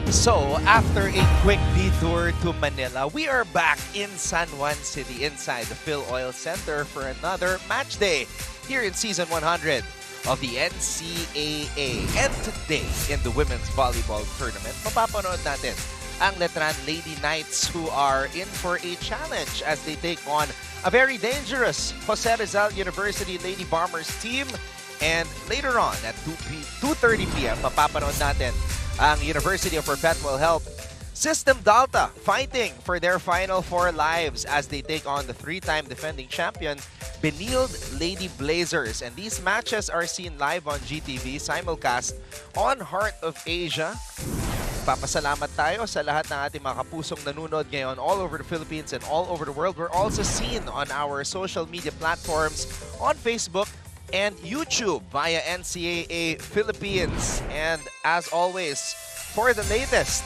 So, after a quick detour to Manila, we are back in San Juan City inside the Phil Oil Center for another match day here in Season 100 of the NCAA. And today, in the Women's Volleyball Tournament, mapapanood natin ang Letran Lady Knights who are in for a challenge as they take on a very dangerous Jose Rizal University Lady Bombers team. And later on at 2:30 p.m., mapapanood natin ang University of Perpetual Help System Delta fighting for their final 4 lives as they take on the 3-time defending champion Benilde Lady Blazers. And these matches are seen live on GTV, simulcast on Heart of Asia. Papasalamat tayo sa lahat ng ating mga kapusong nanunod ngayon all over the Philippines and all over the world. We're also seen on our social media platforms on Facebook and YouTube via NCAA Philippines. And as always, for the latest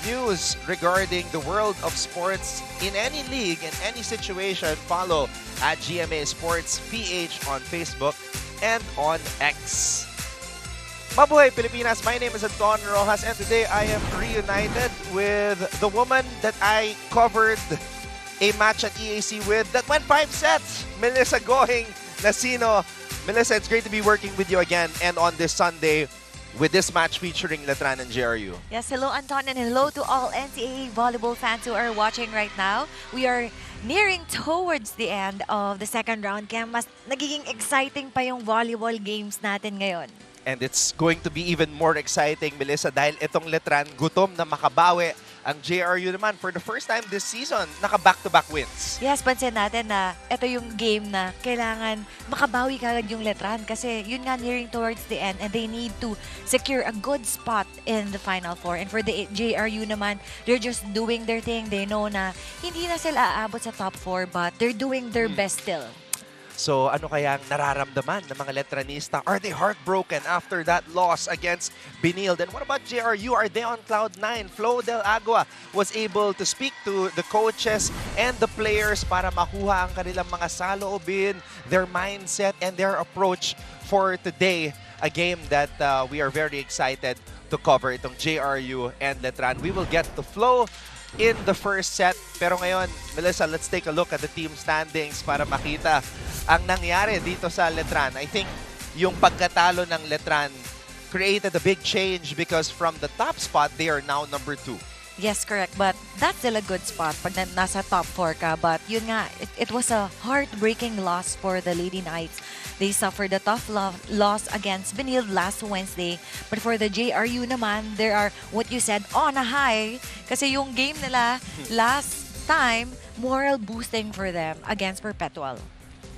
news regarding the world of sports in any league, in any situation, follow at GMA Sports PH on Facebook and on X. Mabuhay Pilipinas! My name is Anton Rojas and today I am reunited with the woman that I covered a match at EAC with that went 5 sets, Melissa Gohing Nasino. Melissa, it's great to be working with you again and on this Sunday with this match featuring Letran and JRU. Yes, hello Anton and hello to all NCAA volleyball fans who are watching right now. We are nearing towards the end of the second round kaya mas nagiging exciting pa yung volleyball games natin ngayon. And it's going to be even more exciting, Melissa, dahil itong Letran gutom na makabawi. Ang JRU naman, for the first time this season, naka-back-to-back wins. Yes, pansin natin na ito yung game na kailangan makabawi kagad yung Letran kasi yun nga nearing towards the end and they need to secure a good spot in the Final Four. And for the JRU naman, they're just doing their thing. They know na hindi na sila aabot sa top 4 but they're doing their best still. So ano kaya ang nararamdaman ng mga Letranista? Are they heartbroken after that loss against Benilde? And what about JRU? Are they on cloud 9? Flo Del Agua was able to speak to the coaches and the players para makuha ang kanilang mga saloobin, their mindset, and their approach for today. A game that we are very excited to cover, itong JRU and Letran. We will get to Flo in the first set. Pero ngayon, Melissa, let's take a look at the team standings para makita ang nangyari dito sa Letran. I think yung pagkatalo ng Letran created a big change because from the top spot, they are now number 2. Yes, correct. But that's still a good spot pag nasa top 4 ka. But yun nga, it was a heartbreaking loss for the Lady Knights. They suffered a tough loss against Benilde last Wednesday. But for the JRU naman, there are, what you said, on a high. Kasi yung game nila last time, moral boosting for them against Perpetual.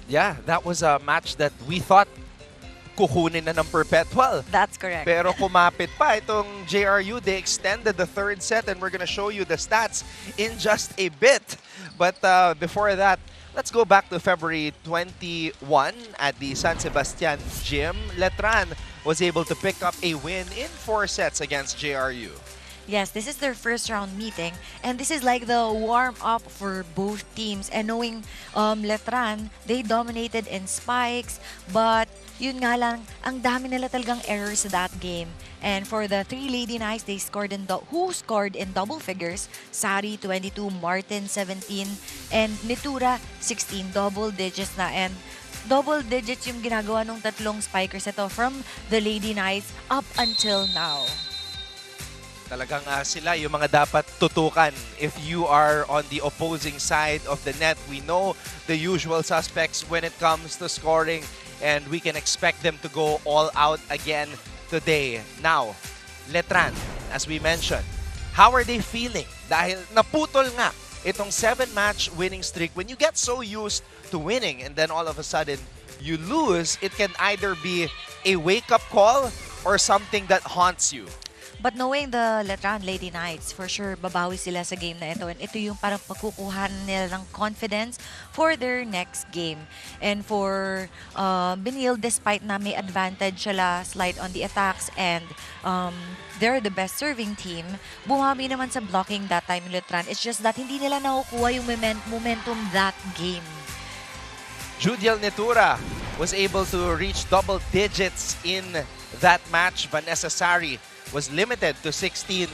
Yeah, that was a match that we thought kukunin na ng Perpetual. That's correct. Pero kumapit pa itong JRU. They extended the third set and we're gonna show you the stats in just a bit. But before that, let's go back to February 21 at the San Sebastian Gym. Letran was able to pick up a win in 4 sets against JRU. Yes, this is their first round meeting and this is like the warm-up for both teams. And knowing Letran, they dominated in spikes but yun nga lang, ang dami nila talagang errors sa that game. And for the 3 Lady Knights, they scored who scored in double figures. Sari, 22, Martin, 17, and Nitura, 16. Double digits na. And double digits yung ginagawa ng tatlong spikers ito from the Lady Knights up until now. Talagang sila yung mga dapat tutukan if you are on the opposing side of the net. We know the usual suspects when it comes to scoring and we can expect them to go all out again today. Now, Letran, as we mentioned, how are they feeling? Dahil naputol nga itong 7-match winning streak. When you get so used to winning and then all of a sudden you lose, it can either be a wake-up call or something that haunts you. But knowing the Letran Lady Knights, for sure, babawi sila sa game na ito. And ito yung parang pagkukuhan nila ng confidence for their next game. And for Benilde, despite na may advantage sila slight on the attacks and they're the best serving team, bumawi naman sa blocking that time yung Letran. It's just that hindi nila nakukuha yung momentum that game. Judiel Netura was able to reach double digits in that match. Vanessa Sari was limited to 16.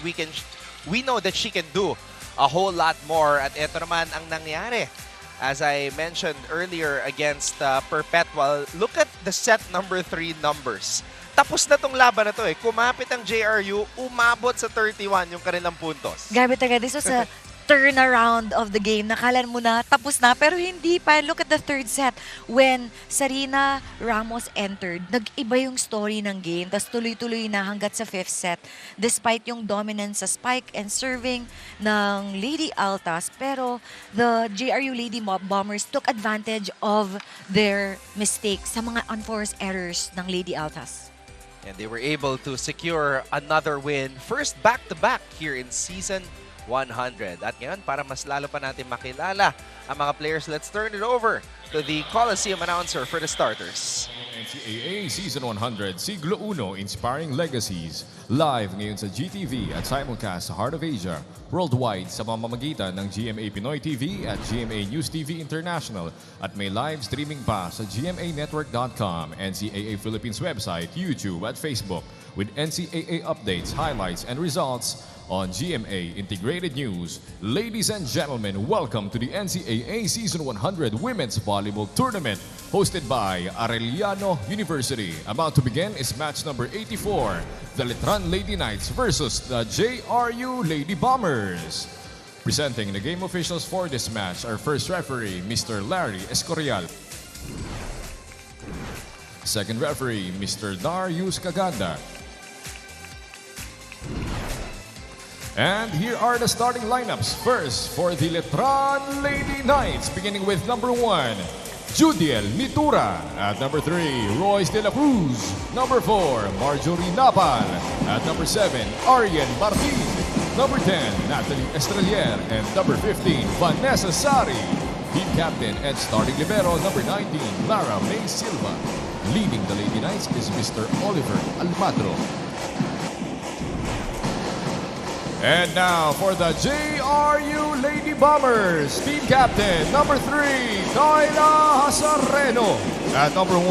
We know that she can do a whole lot more. At ito naman ang nangyari. As I mentioned earlier against Perpetual, look at the set number 3 numbers. Tapos na tong laban na to eh. Kumapit ang JRU, umabot sa 31 yung kanilang puntos. Grabe talaga. This was a turnaround of the game. Nakalan mo na, tapos na, pero hindi pa. Look at the third set. When Sarina Ramos entered, nag-iba yung story ng game. Tapos tuloy-tuloy na hanggat sa fifth set. Despite yung dominance sa spike and serving ng Lady Altas, pero the JRU Lady Bombers took advantage of their mistakes sa mga unforced errors ng Lady Altas. And they were able to secure another win. First back-to-back here in Season 100. At ngayon, para mas lalo pa natin makilala ang mga players, let's turn it over to the Coliseum announcer for the starters. NCAA Season 100, Siglo Uno, Inspiring Legacies. Live ngayon sa GTV at simulcast sa Heart of Asia. Worldwide sa pamamagitan ng GMA Pinoy TV at GMA News TV International. At may live streaming pa sa gmanetwork.com, NCAA Philippines website, YouTube at Facebook. With NCAA updates, highlights, and results on GMA Integrated News. Ladies and gentlemen, welcome to the NCAA Season 100 Women's Volleyball Tournament hosted by Arellano University. About to begin is match number 84, the Letran Lady Knights versus the JRU Lady Bombers. Presenting the game officials for this match, our first referee, Mr. Larry Escorial. Second referee, Mr. Darius Caganda. And here are the starting lineups. First, for the Letran Lady Knights, beginning with number 1, Judiel Mitura. At number 3, Royce De La Cruz. Number 4, Marjorie Napal. At number 7, Arian Martin. Number 10, Natalie Estrelier. And number 15, Vanessa Sari. Team captain and starting libero, number 19, Lara May Silva. Leading the Lady Knights is Mr. Oliver Almatro. And now for the JRU Lady Bombers, team captain, number 3, Daila Hasareno. At number 1,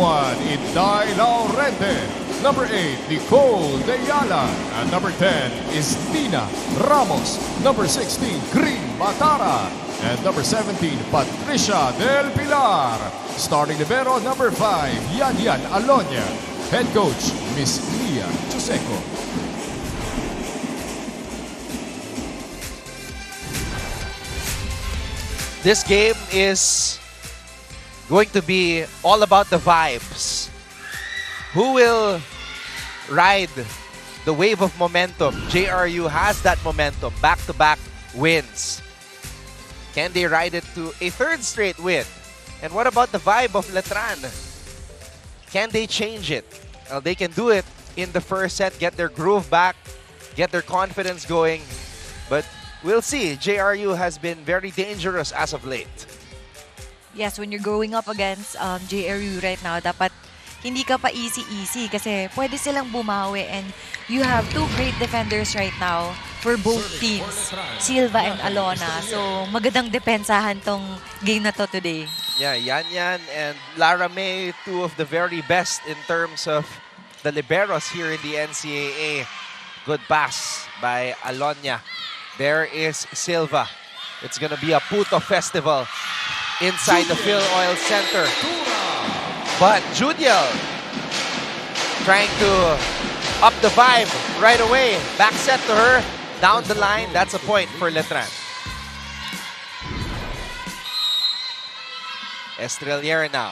Iday Laurente. Number 8, Nicole Deyala. At number 10 is Nina Ramos. Number 16, Green Batara. And number 17, Patricia Del Pilar. Starting libero, number 5, Yan Alonia. Head coach, Miss Lia Chuseco. This game is going to be all about the vibes. Who will ride the wave of momentum? JRU has that momentum, back-to-back wins. Can they ride it to a third straight win? And what about the vibe of Letran? Can they change it? Well, they can do it in the first set, get their groove back, get their confidence going. But we'll see. JRU has been very dangerous as of late. Yes, when you're going up against JRU right now, dapat hindi ka pa easy-easy kasi pwede silang bumawi, and you have two great defenders right now for both teams, Silva and Alona. So, magandang depensahan tong game na to today. Yeah, Yan and Lara May, two of the very best in terms of the liberos here in the NCAA. Good pass by Alonia. There is Silva. It's going to be a Puto festival inside the Phil Oil Center. But Judiel trying to up the vibe right away. Back set to her. Down the line. That's a point for Letran. Estrelier now.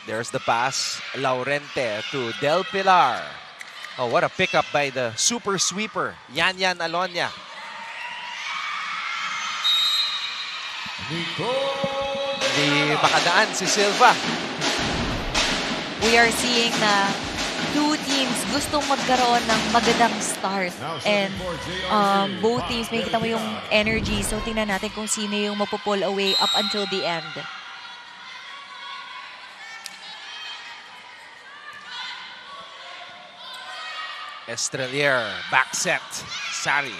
There's the pass. Laurente to Del Pilar. Oh, what a pickup by the super sweeper, Yan Alonia. Hindi makadaan si Silva. We are seeing na two teams gustong magkaroon ng magandang start. And both teams, may kita mo yung energy. So, tingnan natin kung sino yung mapupull away up until the end. Estrelier, back set, Sari.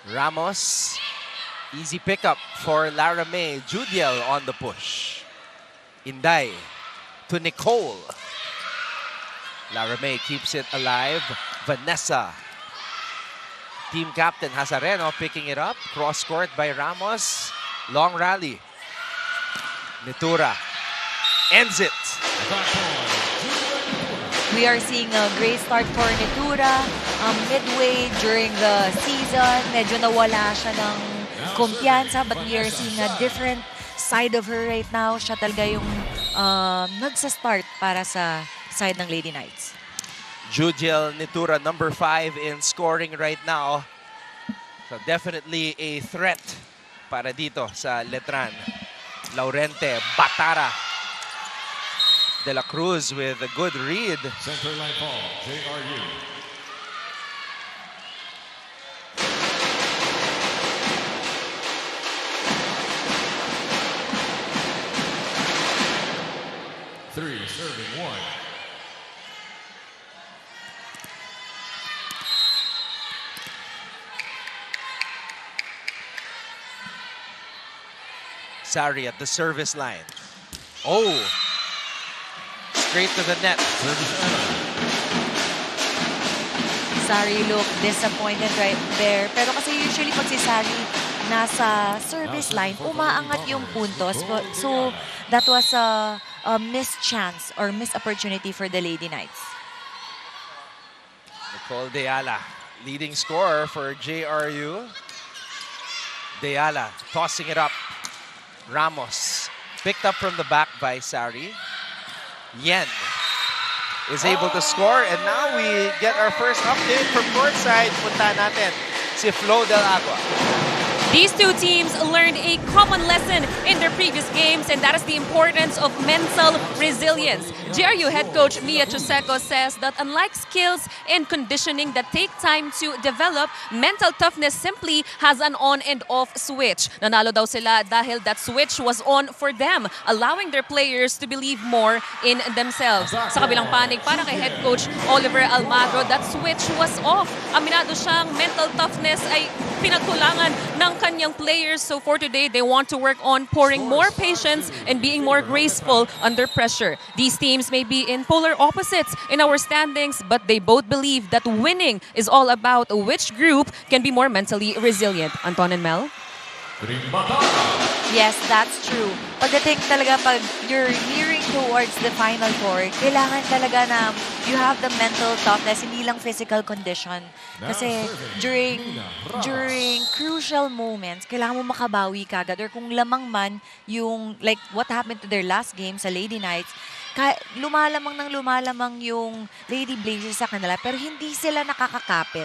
Ramos, easy pickup for Lara May. Judiel on the push. Inday, to Nicole. Laramay keeps it alive. Vanessa. Team captain Hazareno picking it up. Cross court by Ramos. Long rally. Nitura ends it. We are seeing a great start for Nitura. Midway during the season, medyo nawala siya ng kumpiyansa, but we are seeing a different side of her right now. Siya talaga yung nagsa-start para sa side ng Lady Knights. Judiel Nitura, number 5 in scoring right now. So definitely a threat para dito sa Letran. Laurente, Batara. De La Cruz with a good read. Center line ball, JRU. Three, serving one. Sari at the service line. Oh! Straight to the net. Sari looked disappointed right there. Pero kasi usually pag si Sari nasa service line, umaangat yung puntos. So that was a missed chance or missed opportunity for the Lady Knights. Nicole Deala, leading scorer for JRU. Deala tossing it up. Ramos picked up from the back by Sari. Yen is able to score, and now we get our first update from Courtside. Punta natin si Flo Del Agua. These two teams learned a common lesson in their previous games, and that is the importance of mental resilience. JRU head coach Mia Chuseco says that unlike skills and conditioning that take time to develop, mental toughness simply has an on and off switch. Nanalo daw sila dahil that switch was on for them, allowing their players to believe more in themselves. Sa kabilang panig, para kay head coach Oliver Almagro, that switch was off. Aminado siyang mental toughness ay pinagkulangan ng kanyang players. So for today, they want to work on pouring more patience and being more graceful under pressure. These teams may be in polar opposites in our standings, but they both believe that winning is all about which group can be more mentally resilient. Anton and Mel? Yes, that's true. Pagdating talaga pag you're nearing towards the final four, kailangan talaga na you have the mental toughness, hindi lang physical condition. Kasi during crucial moments, kailangan mo makabawi kagad. Or kung lamang man yung, like what happened to their last game sa Lady Knights, lumalamang yung Lady Blazers sa kanila, pero hindi sila nakakakapit.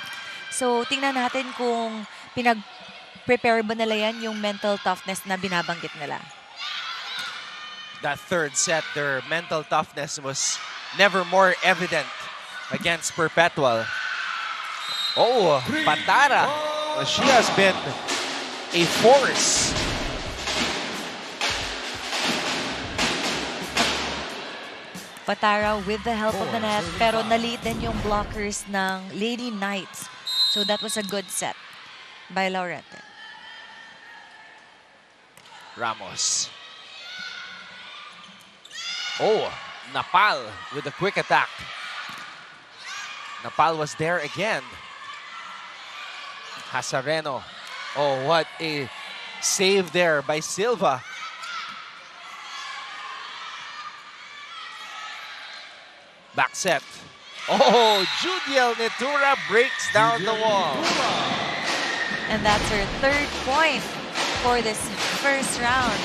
So, tingnan natin kung prepare ba nila yan yung mental toughness na binabanggit nila. That third set, their mental toughness was never more evident against Perpetual. Oh, Batara. Well, she has been a force. Patara with the help of the net, pero naliit din yung blockers ng Lady Knights. So that was a good set by Laurente. Ramos. Oh, Napal with a quick attack. Napal was there again. Hazareno. Oh, what a save there by Silva. Back set. Oh, Judiel Nitura breaks down the wall. And that's her third point for this first round.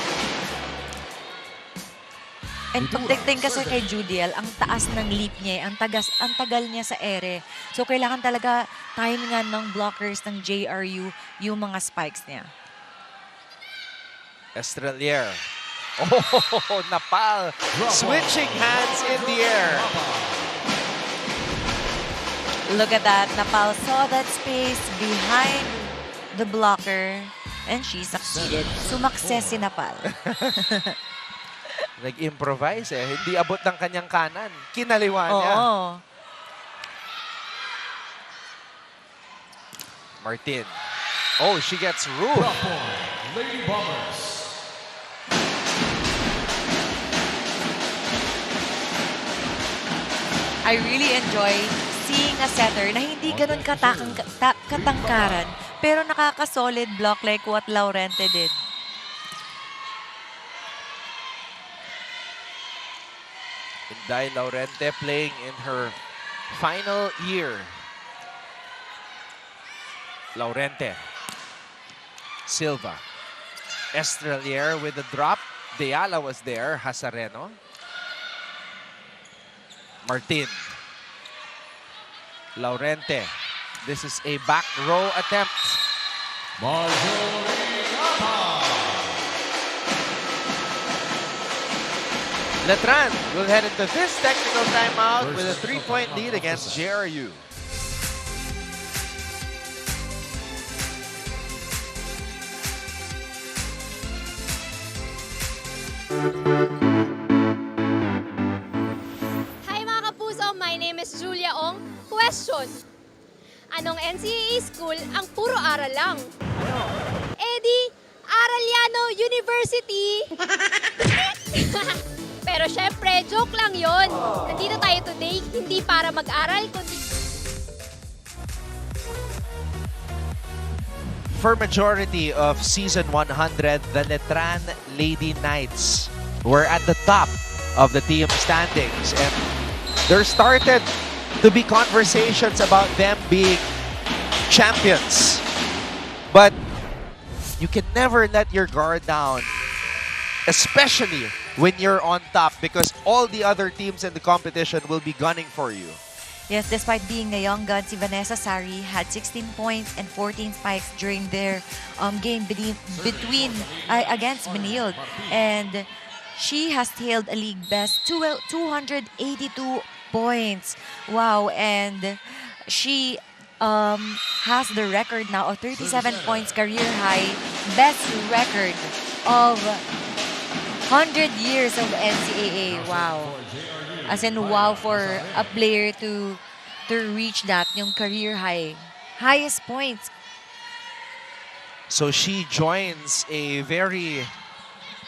And pagdating kasi kay Judiel, ang taas ng leap niya, ang tagal niya sa ere. So kailangan talaga timingan ng blockers ng JRU yung mga spikes niya. Estrelier. Oh, Napal switching hands in the air. Look at that. Napal saw that space behind the blocker and she succeeded. Sumakses si Napal. Nag-improvise eh. Hindi abot ng kanyang kanan. Kinaliwa niya. Oo. Martin. Oh, she gets ruled. Lady Bombers. I really enjoy seeing a setter na hindi ganun katangkaran, pero nakaka-solid block like what Laurente did. Inday Laurente playing in her final year. Laurente. Silva. Estrelier with the drop. Deala was there. Hasareno. Martin. Laurente. This is a back row attempt. Letran will head into this technical timeout with a 3-point lead against JRU. Hi mga kapuso, my name is Julia Ong. Question, anong NCAA school ang puro aral lang? Di Araliano University. Pero syempre, joke lang yon. Nandito tayo today, hindi para mag-aral, kundi... For majority of season 100, the Letran Lady Knights were at the top of the team standings, and there started to be conversations about them being champions. But you can never let your guard down, especially when you're on top, because all the other teams in the competition will be gunning for you. Yes, despite being a young gun, si Vanessa Sari had 16 points and 14 spikes during their game against Benilde. And she has tailed a league best 282 points. Wow, and she has the record now of 37 points, career high, best record of 100 years of NCAA. Wow. As in, wow for a player to reach that, yung career high. Highest points. So she joins a very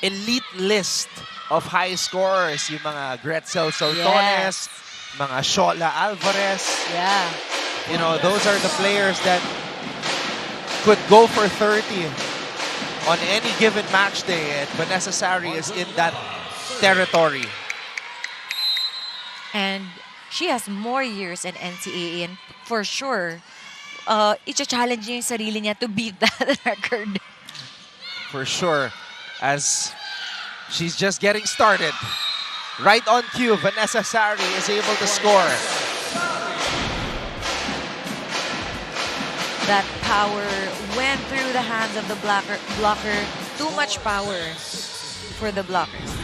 elite list of high scorers. Yung mga Gretzel Soltones, mga Shola Alvarez. Yeah. You know, those are the players that could go for 30 on any given match day. And Vanessa Sari is in that territory. And she has more years in NCAA, and for sure, i-challenge niya yung sarili niya to beat that record. For sure, as she's just getting started. Right on cue, Vanessa Sari is able to score. That power went through the hands of the blocker. Too much power for the blockers.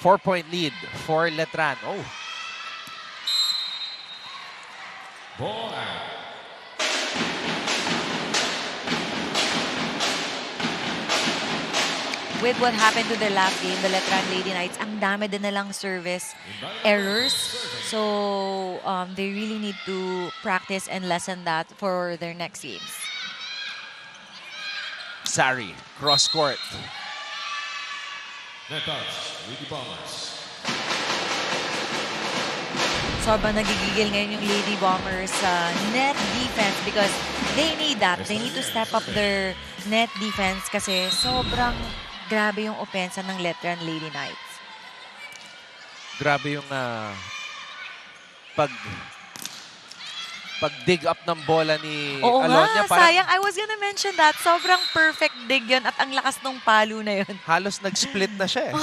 4-point lead for Letran. Oh. With what happened to the last game, the Letran Lady Knights, ang dami din nalang service errors. So, they really need to practice and lessen that for their next games. Sari, cross court. Sobrang nagigigil ngayon yung Lady Bombers sa net defense because they need that. They need to step up their net defense kasi sobrang grabe yung opensa ng Letran Lady Knights. Grabe yung pag-dig up ng bola ni Oo Alonia. nga, sayang. I was gonna mention that. Sobrang perfect dig yun at ang lakas ng palo na yun. Halos nag-split na siya eh.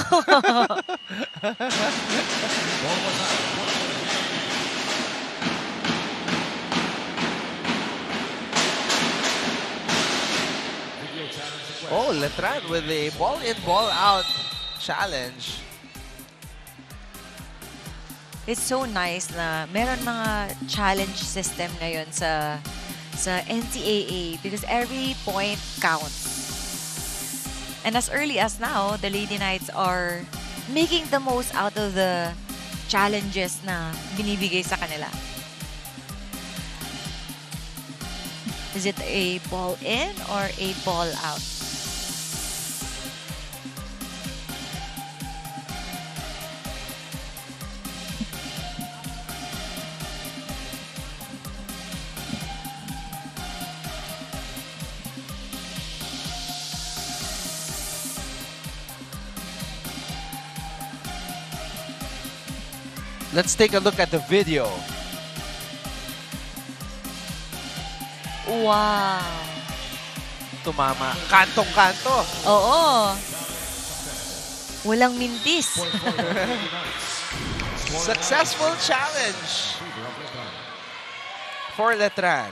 Oh, Letran with a ball in, ball out challenge. It's so nice na meron mga challenge system ngayon sa NCAA because every point counts. And as early as now, the Lady Knights are making the most out of the challenges na binibigay sa kanila. Is it a ball in or a ball out? Let's take a look at the video. Wow. Tumama. Kantong-kanto. Oo. Walang mintis. Successful challenge for Letran.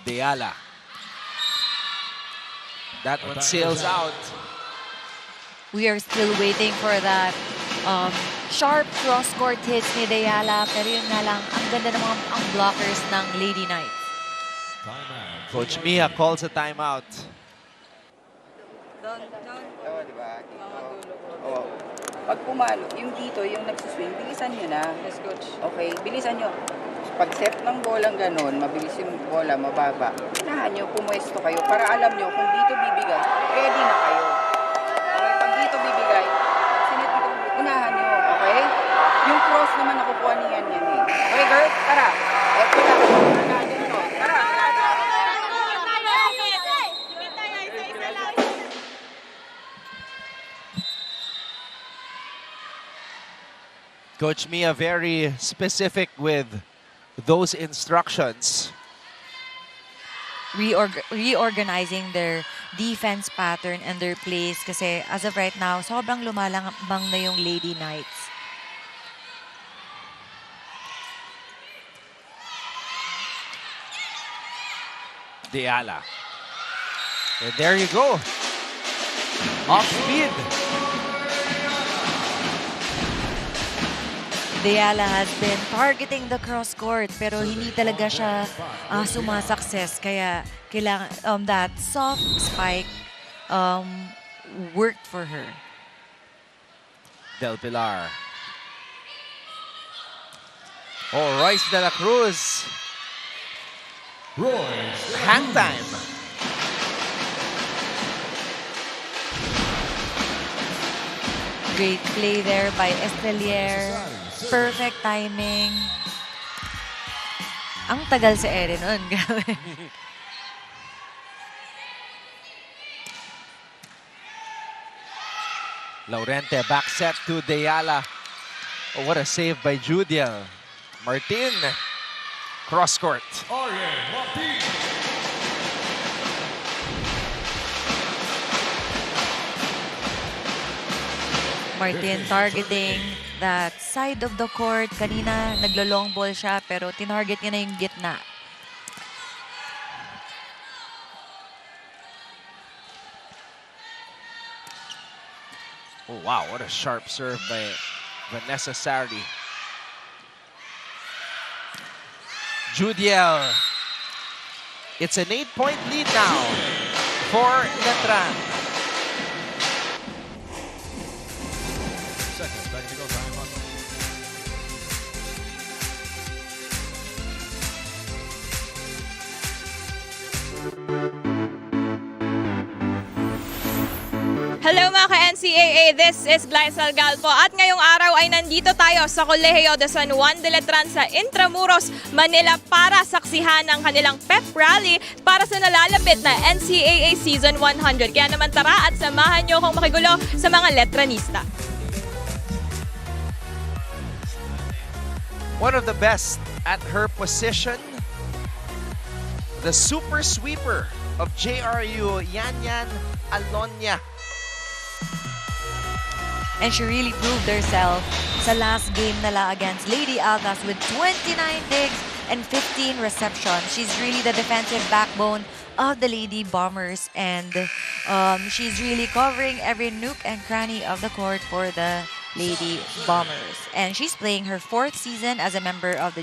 Deala. That one sails out. We are still waiting for that sharp cross-court hits ni Deala. Pero yun nga lang, ang ganda ng mga ang blockers ng Lady Knights. Coach Mia calls a timeout. Pag pumalo, yung dito, yung nagsuswing, bilisan nyo na. Yes, coach. Okay, bilisan nyo. Pag set ng bolang ganun, mabilis yung bola, mababa. Unahan nyo, pumwesto kayo para alam nyo kung dito bibigay, ready na kayo. Okay, pag dito bibigay, unahan nyo, okay? Yung cross naman nakukuha niyan yan eh. Okay, girls, tara. Eto lang. Natin to. Tara. Coach Mia very specific with those instructions. Reorganizing their defense pattern and their plays kasi as of right now, sobrang lumalambang na yung Lady Knights. Deala. And there you go. Off speed. Deala has been targeting the cross court pero hindi talaga siya sumasukses. Kaya kailangan that soft spike worked for her. Del Pilar. Oh, Royce de la Cruz. Hang time. Great play there by Estelier. Perfect timing. Ang tagal sa ere nun. Grabe. Laurente back set to Deala. Oh, what a save by Judiel. Martin. Cross court. Martin targeting that side of the court. Kanina naglo-long ball siya pero tinarget niya na yung gitna. Oh, wow, what a sharp serve by Vanessa Sardi. Judiel. It's an 8-point lead now for Letran. Hello mga ka-NCAA, this is Glycel Galpo at ngayong araw ay nandito tayo sa Colegio de San Juan de Letran sa Intramuros, Manila para saksihan ang kanilang pep rally para sa nalalapit na NCAA Season 100. Kaya naman tara at samahan niyo akong makigulo sa mga Letranista. One of the best at her position, the super sweeper of JRU, Yan Alonia. And she really proved herself sa last game nila against Lady Altas with 29 digs and 15 receptions. She's really the defensive backbone of the Lady Bombers and she's really covering every nook and cranny of the court for the Lady Bombers. And she's playing her 4th season as a member of the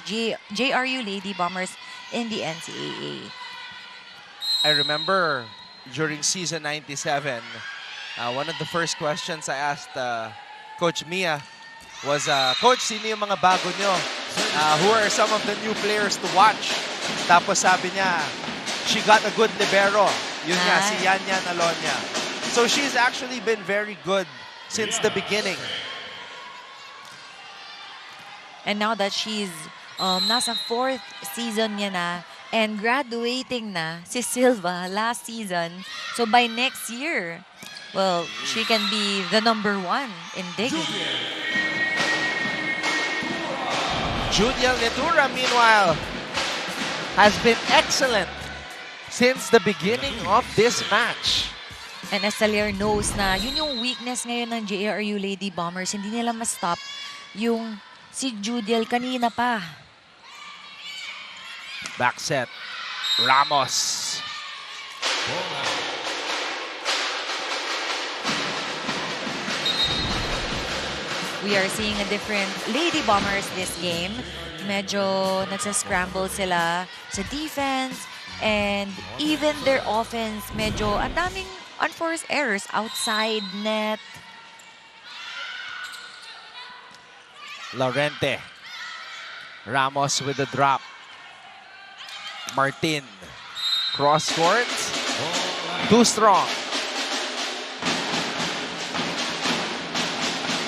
JRU Lady Bombers in the NCAA. I remember during season 97, one of the first questions I asked Coach Mia was, Coach, sino yung mga bago nyo? Who are some of the new players to watch? Tapos sabi niya, she got a good libero. Yun nga, si Yan Alonia. So she's actually been very good since the beginning. And now that she's nasa 4th season niya na, And graduating na si Silva last season. So by next year, well, she can be the #1 in digging. Judiel Netura, meanwhile, has been excellent since the beginning of this match. And Estelier knows na yun yung weakness ngayon ng JRU Lady Bombers. Hindi nila ma-stop yung si Judiel kanina pa. Back set. Ramos. We are seeing a different Lady Bombers this game. Medyo nagsascramble sila sa defense. And even their offense, medyo ang daming unforced errors outside net. Lorente. Ramos with the drop. Martin. Cross court. Too strong.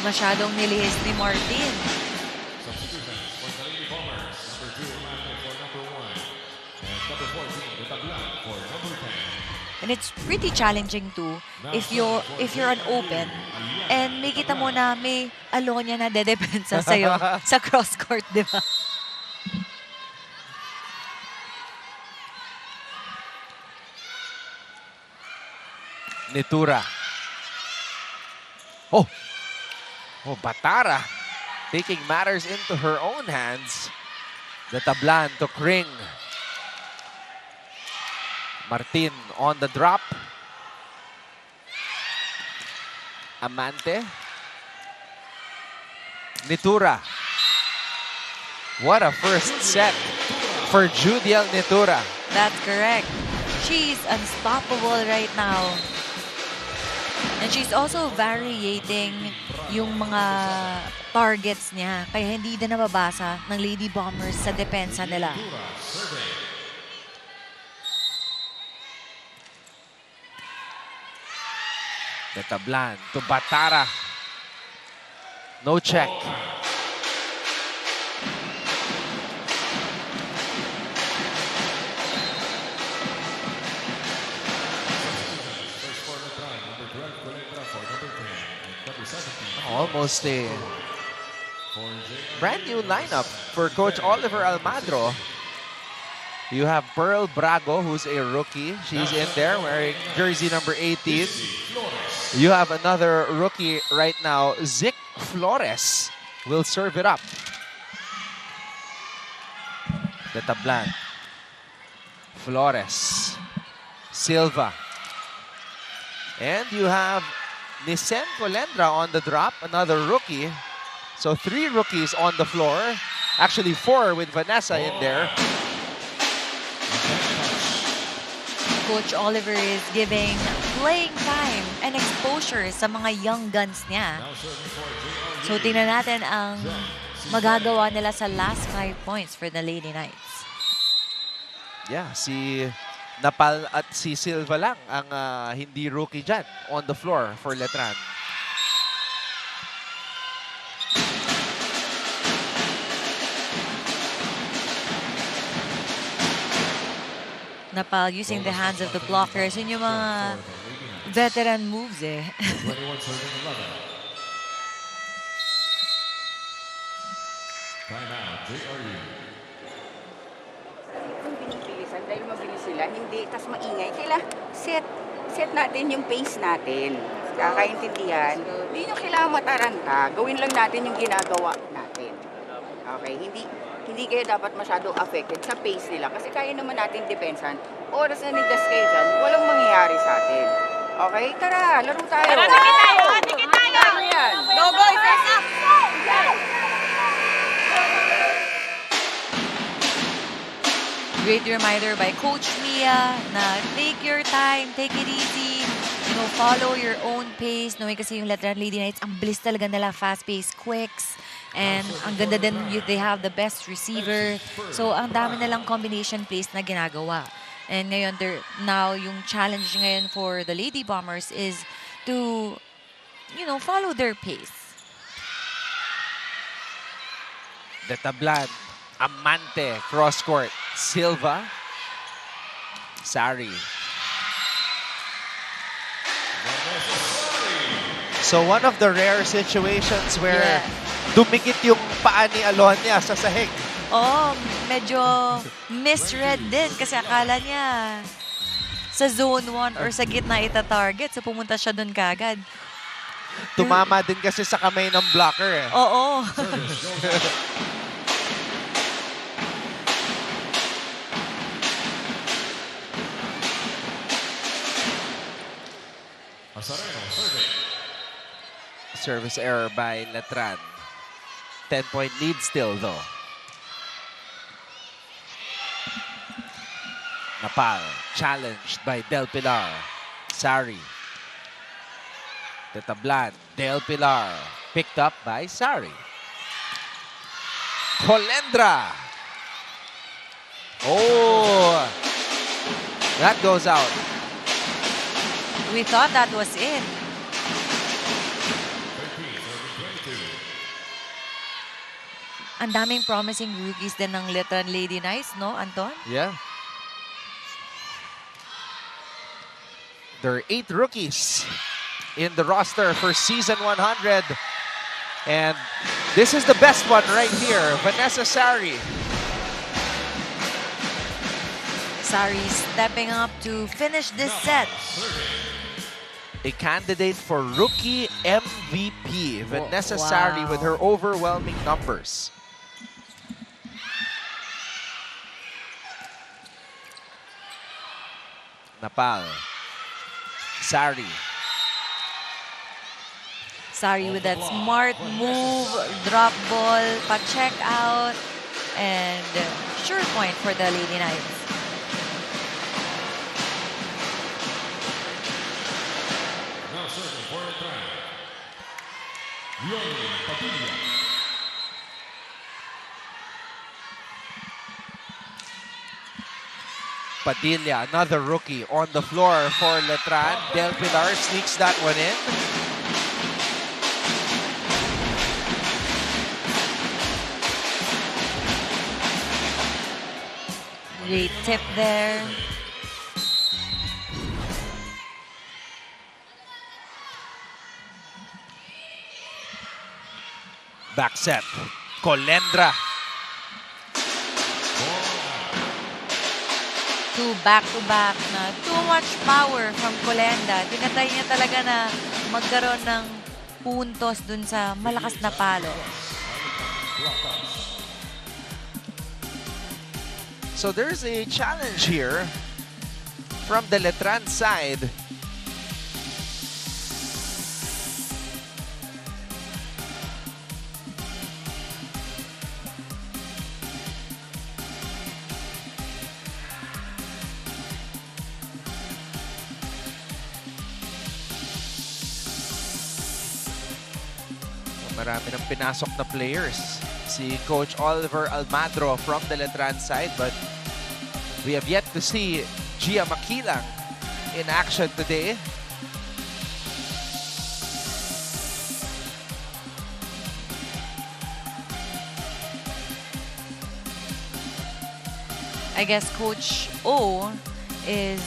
Masyadong nilihis ni Martin. And it's pretty challenging too if you're an open and may kita mo na may Alonia na dedepensa sa'yo sa cross court, di ba? Netura. Oh, Batara taking matters into her own hands. The tablan to Kring. Martin on the drop. Amante. Netura. What a first set for Judiel Netura. That's correct. She's unstoppable right now. And she's also variating yung mga targets niya. Kaya hindi din nababasa ng Lady Bombers sa depensa nila. The tablan to Batara. No check. Almost a brand new lineup for Coach Oliver Almadro. You have Pearl Brago, who's a rookie. She's in there wearing jersey number 18. You have another rookie right now, Zic Flores, will serve it up. The tablan. Flores. Silva. And you have Nisen Colendra on the drop, another rookie. So 3 rookies on the floor. Actually 4 with Vanessa in there. Coach Oliver is giving playing time and exposure sa mga young guns niya. So tingnan natin ang magagawa nila sa last 5 points for the Lady Knights. Yeah, si Napal at si Silva lang ang hindi rookie dyan on the floor for Letran. Napal using the hands of the blockers. Yun yung mga veteran moves eh. Timeout, JRU. Kung binibilisan, dahil mabilis sila, hindi, tas maingay. Set natin yung pace natin. Kakaintindihan. Hindi nyo kailangan mataranta. Gawin lang natin yung ginagawa natin. Okay? Hindi kayo dapat masyadong affected sa pace nila. Kasi kaya naman natin depensan. Oras na nagdas kayo dyan, walang mangyayari sa atin. Okay? Tara, laro tayo. Tara, tikit tayo! Tikit tayo! Ano yan? Go, boys! First up! Great reminder by Coach Mia na take your time, take it easy, follow your own pace. Knowing kasi yung Letran Lady Knights, ang bilis talaga nila, fast-paced quicks. And ang ganda din, they have the best receiver. So, ang dami nilang combination plays na ginagawa. And ngayon, now yung challenge ngayon for the Lady Bombers is to, follow their pace. The tablan. Amante, cross court. Silva. Sari. So one of the rare situations where dumikit yung paa ni Alonia sa sahig. Oh, medyo misread din kasi akala niya sa zone 1 or sa gitna ita-target. So pumunta siya dun kagad. Tumama din kasi sa kamay ng blocker eh. Oo. Service error by Letran. 10-point lead still though. Napal, challenged by Del Pilar. Sari. Tetablan, Del Pilar. Picked up by Sari. Colendra. Oh, that goes out. We thought that was in. Ang daming promising rookies din ng Letran Lady Knights, no, Anton? Yeah. There are 8 rookies in the roster for season 100. And this is the best one right here, Vanessa Sari. Sari stepping up to finish this set. A candidate for rookie MVP, Vanessa wow. Sari with her overwhelming numbers. Napal. Sari. Sari with that smart move, drop ball, pa-check out, and sure point for the Lady Knights. Padilla, another rookie on the floor for Letran. Del Pilar sneaks that one in. Great tip there. Back set. Colendra. Two back-to-back na too much power from Colenda. Tinatry niya talaga na magkaroon ng puntos dun sa malakas na palo. So there's a challenge here from the Letran side. Marami ng pinasok na players. Si Coach Oliver Almadro from the Letran side, but we have yet to see Gia Makilang in action today. I guess Coach O is,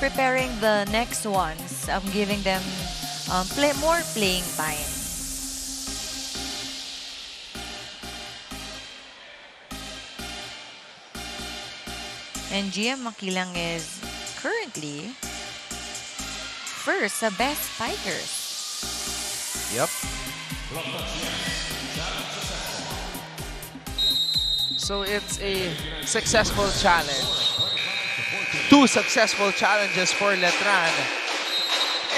preparing the next ones, giving them more playing time. And GM Makilang is currently first sa best spikers. Yep. So it's a successful challenge. 2 successful challenges for Letran.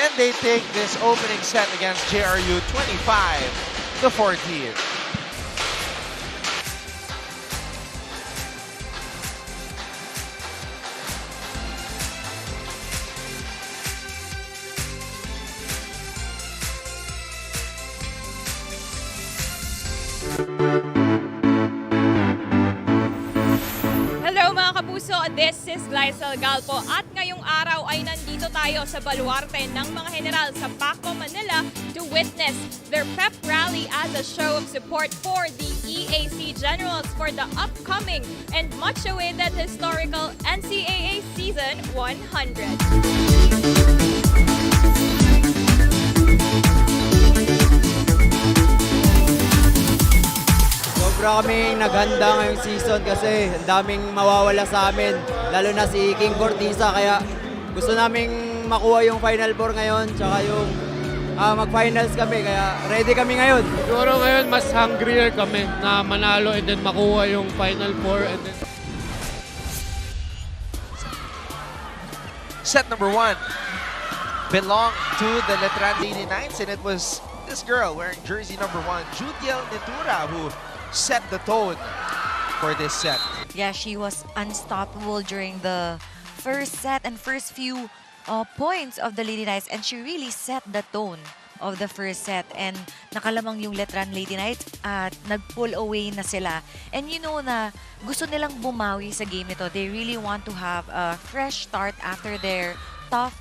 And they take this opening set against JRU 25-14. Hello mga mga kapuso, this is Glycel Galpo at ngayong araw ay nandito tayo sa baluarte ng mga general sa Paco, Manila to witness their pep rally as a show of support for the EAC Generals for the upcoming and much-awaited historical NCAA Season 100. Sobra kaming naghanda ngayong season kasi ang daming mawawala sa amin, lalo na si King Cortisa, kaya gusto naming makuha yung Final Four ngayon, tsaka yung mag-finals kami, kaya ready kami ngayon. Siguro ngayon mas hungrier kami na manalo and then makuha yung Final Four and then... Set number 1 belonged to the Letran 89s, and it was this girl wearing jersey number 1, Jutiel Nitura, who set the tone for this set. Yeah, she was unstoppable during the first set and first few points of the Lady Knights, and she really set the tone of the first set, and nakalamang yung Letran Lady Knights at nag-pull away na sila. And you know na gusto nilang bumawi sa game ito. They really want to have a fresh start after their tough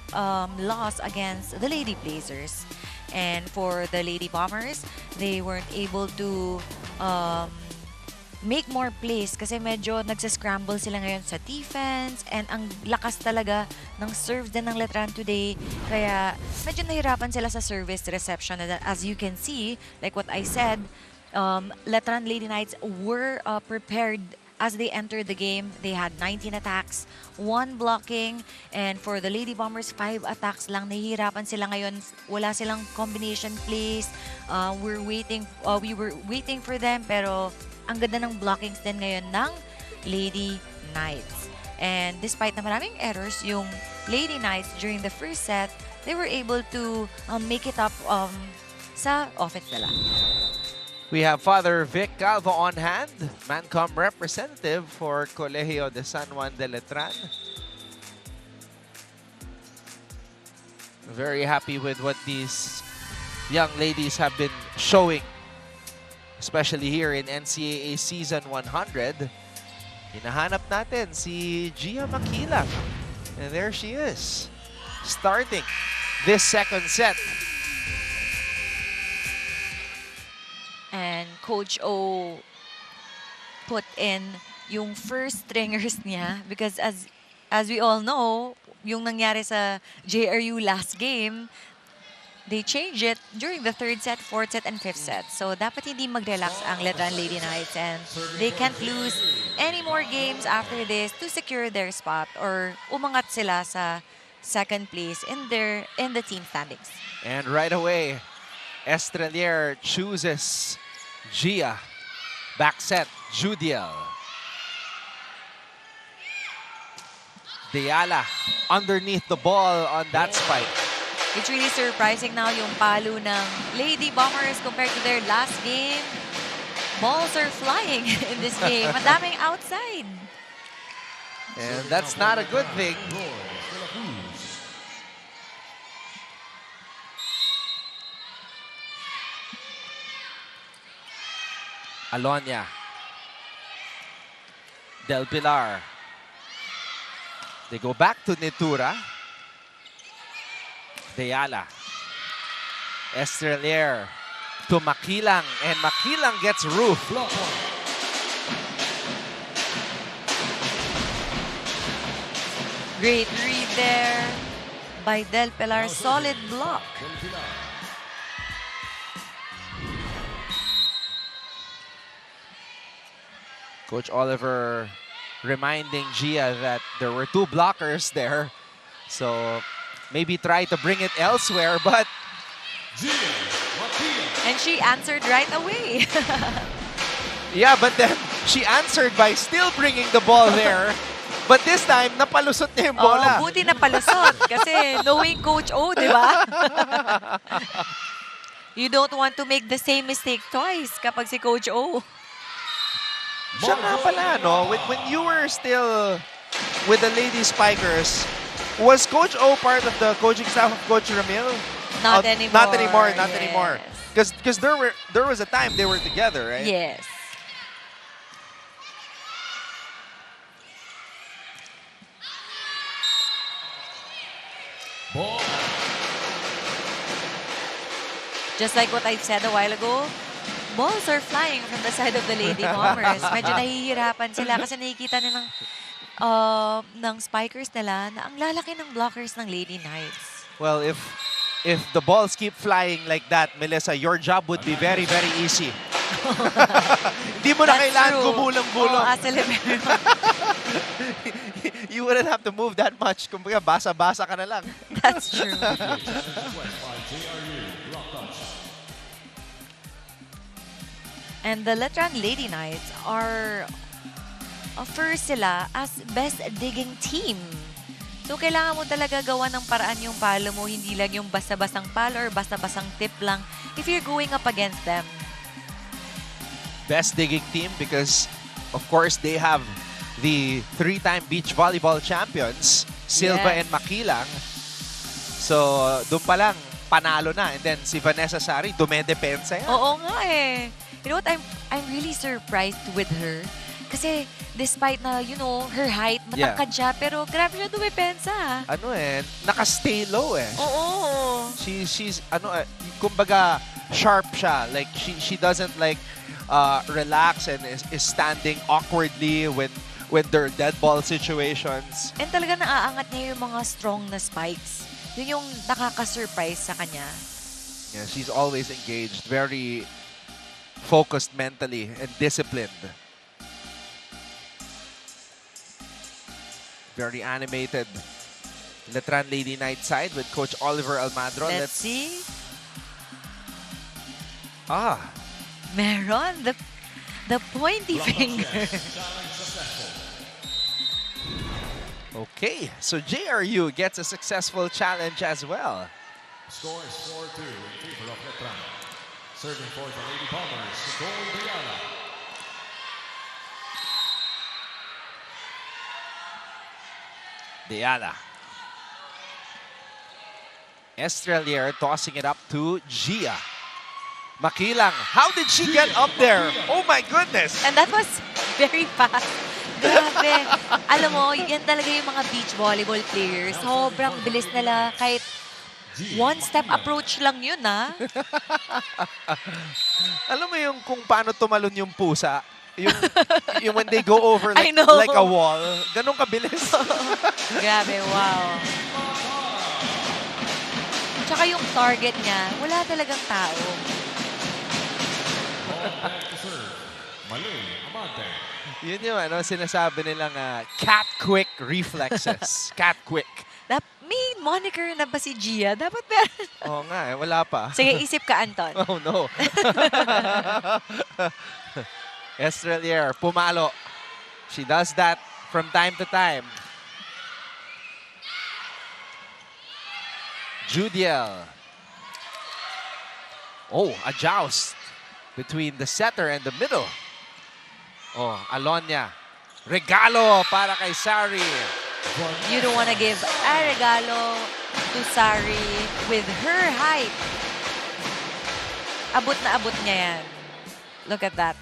loss against the Lady Blazers. And for the Lady Bombers, they weren't able to make more plays kasi medyo nagsascramble sila ngayon sa defense, and ang lakas talaga ng serves din ng Letran today, kaya medyo nahirapan sila sa service reception. And as you can see, like what I said, Letran Lady Knights were prepared as they entered the game. They had 19 attacks, 1 blocking, and for the Lady Bombers, 5 attacks lang. Nahihirapan sila ngayon. Wala silang combination plays. We were waiting for them, pero ang ganda ng blockings din ngayon ng Lady Knights. And despite na maraming errors yung Lady Knights during the first set, they were able to make it up sa offense nila. We have Father Vic Calvo on hand, Mancom representative for Colegio de San Juan de Letran. Very happy with what these young ladies have been showing, especially here in NCAA Season 100. Hinahanap natin si Gia Makilang. And there she is, starting this second set. And Coach O put in yung first stringers niya because as we all know, yung nangyari sa JRU last game, they changed it during the third set, fourth set, and fifth set. So dapat hindi mag-relax ang Letran Lady Knights, and they can't lose any more games after this to secure their spot or umangat sila sa second place in the team standings. And right away, Estrelier chooses Gia. Back set, Judiel. Deala underneath the ball on that spike. It's really surprising now yung palo ng Lady Bombers compared to their last game. Balls are flying in this game. Madaming outside. And that's not a good thing. Alonia. Del Pilar. They go back to Nitura. Deala. Estrelier to Makilang, and Makilang gets roof. Great read there by Del Pilar. Solid block. Coach Oliver reminding Gia that there were 2 blockers there. So maybe try to bring it elsewhere, but... And she answered right away. Yeah, but then she answered by still bringing the ball there. But this time, napalusot niya yung bola. Oh, buti napalusot. Kasi knowing Coach O, di ba? You don't want to make the same mistake twice kapag si Coach O. Siya nga pala, no? When you were still with the Lady Spikers, was Coach O part of the coaching staff of Coach Ramil? Not anymore. Not anymore, not yes. anymore. Because there was a time they were together, right? Yes. Just like what I said a while ago, balls are flying from the side of the Lady Bombers. Medyo nahihirapan sila kasi nakikita nilang ng spikers nila na ang lalaki ng blockers ng Lady Knights. Well, if the balls keep flying like that, Melissa, your job would be very, very easy. Hindi mo na kailangan gumulong-gulong. As a libero. You wouldn't have to move that much. Kumbaga, basa-basa ka na lang. That's true. And the Letran Lady Knights are first sila as best digging team. So, kailangan mo talaga gawa ng paraan yung palo mo, hindi lang yung basta-basang palo or basta-basang tip lang if you're going up against them. Best digging team because, of course, they have the 3-time beach volleyball champions, Silva and Makilang. So, doon pa lang, panalo na. And then, si Vanessa Sari, dumedepensa yan. Oo nga eh. You know what? I'm really surprised with her. Kasi, despite na, you know, her height, matangkad siya, pero grabe siya dumepensa. Ano naka-stay low eh. Oo. She's, kumbaga, sharp siya. Like, she doesn't like relax and is standing awkwardly when there are dead ball situations. And talaga naaangat niya yung mga strong na spikes. Yun yung nakaka-surprise sa kanya. Yeah, she's always engaged, very focused mentally and disciplined. Very animated. Letran Lady Knight side with Coach Oliver Almadro. Let's see. Meron the pointy finger. Okay, so JRU gets a successful challenge as well. Score is 4-2 in favor of Letran. Serving for the Lady Bombers, Nicole Diana. Diana. Estrelier tossing it up to Gia. Makilang, how did she get up there? Oh my goodness! And that was very fast. Grabe. Alam mo, yan talaga yung mga beach volleyball players. Sobrang bilis nila. Kahit one-step approach lang yun, ha? Alam mo yung kung paano tumalon yung pusa? Yung when they go over I like, know. like a wall. Ganun kabilis. Grabe, wow. Tsaka yung target niya, wala talagang tao. Yun yung sinasabi nilang cat quick reflexes. Cat quick. May moniker na ba si Gia? Dapat meron. Oo nga, wala pa. Sige, isip ka, Anton. Oh no. Estrelier, pumalo. She does that from time to time. Judiel. Oh, a joust between the setter and the middle. Oh, Alonia. Regalo para kay Sari. You don't want to give a regalo to Sari with her height. Abot na abot niya yan. Look at that.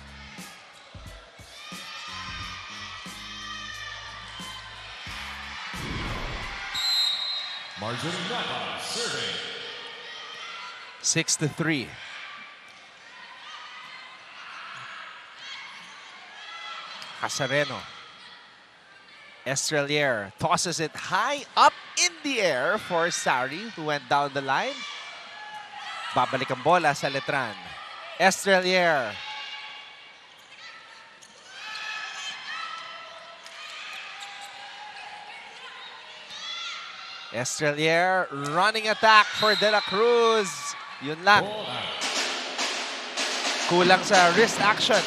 Marjorie Napa serving. 6-3. Casareno. Estrelier tosses it high up in the air for Sari, who went down the line. Babalik ang bola sa Letran. Estrelier. Estrelier running attack for De La Cruz. Yun lang. Kulang sa wrist action.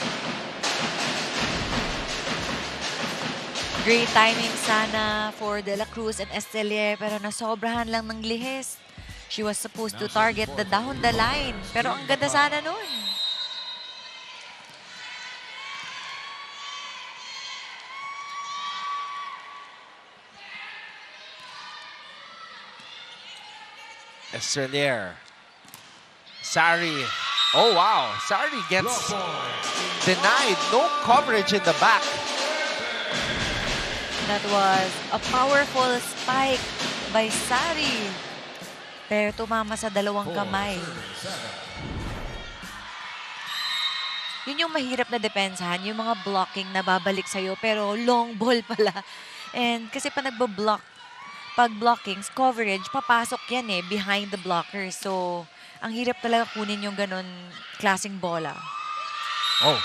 Great timing sana for De La Cruz and Estrelier, pero nasobrahan lang ng lihis. She was supposed to target the down the line, pero ang ganda sana nun. Estrelier. Sari. Oh, wow. Sari gets denied. No coverage in the back. That was a powerful spike by Sari. Pero tumama sa dalawang kamay. Yun yung mahirap na depensahan, yung mga blocking na babalik sa'yo, pero long ball pala. And kasi pa pag blockings, coverage, papasok yan behind the blocker. So, ang hirap talaga kunin yung ganun klaseng bola. Oh.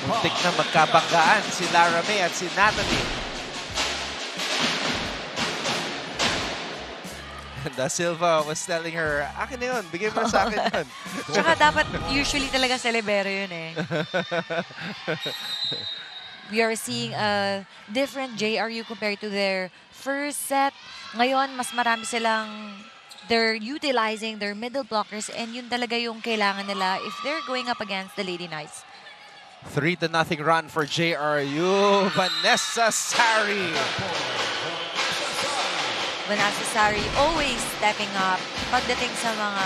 Muntik na magkabanggaan si Lara May at si Natalie. And Silva was telling her, akin na yun, bigay mo sa akin yun. Tsaka dapat usually talaga sa Libero yun We are seeing a different JRU compared to their first set. Ngayon, mas marami they're utilizing their middle blockers and yun talaga yung kailangan nila if they're going up against the Lady Knights. 3-0 run for JRU. Vanessa Sari. Vanessa Sari always stepping up pagdating sa mga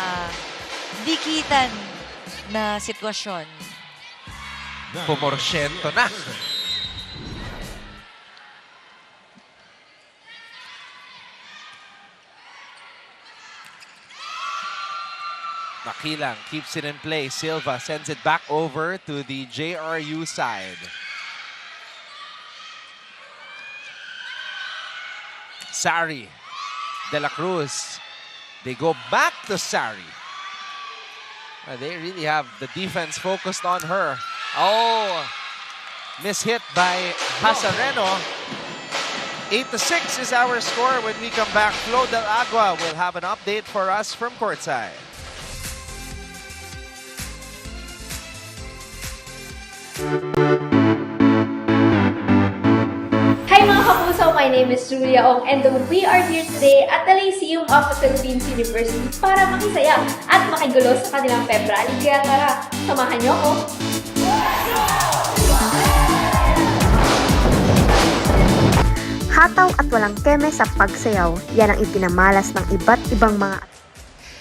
dikitan na sitwasyon. Pumorsyento na. Makilang keeps it in play. Silva sends it back over to the JRU side. Sari. De La Cruz. They go back to Sari. They really have the defense focused on her. Oh, mishit by Hasareno. 8-6 is our score. When we come back, Flo Del Agua will have an update for us from Courtside. Hi mga kapuso! My name is Julia Ong and we are here today at the Lyceum of the Philippines University para makisaya at makigulo sa kanilang pep rally. Kaya tara, samahan niyo ako! Hataw at walang keme sa pagsayaw, yan ang ipinamalas ng iba't ibang mga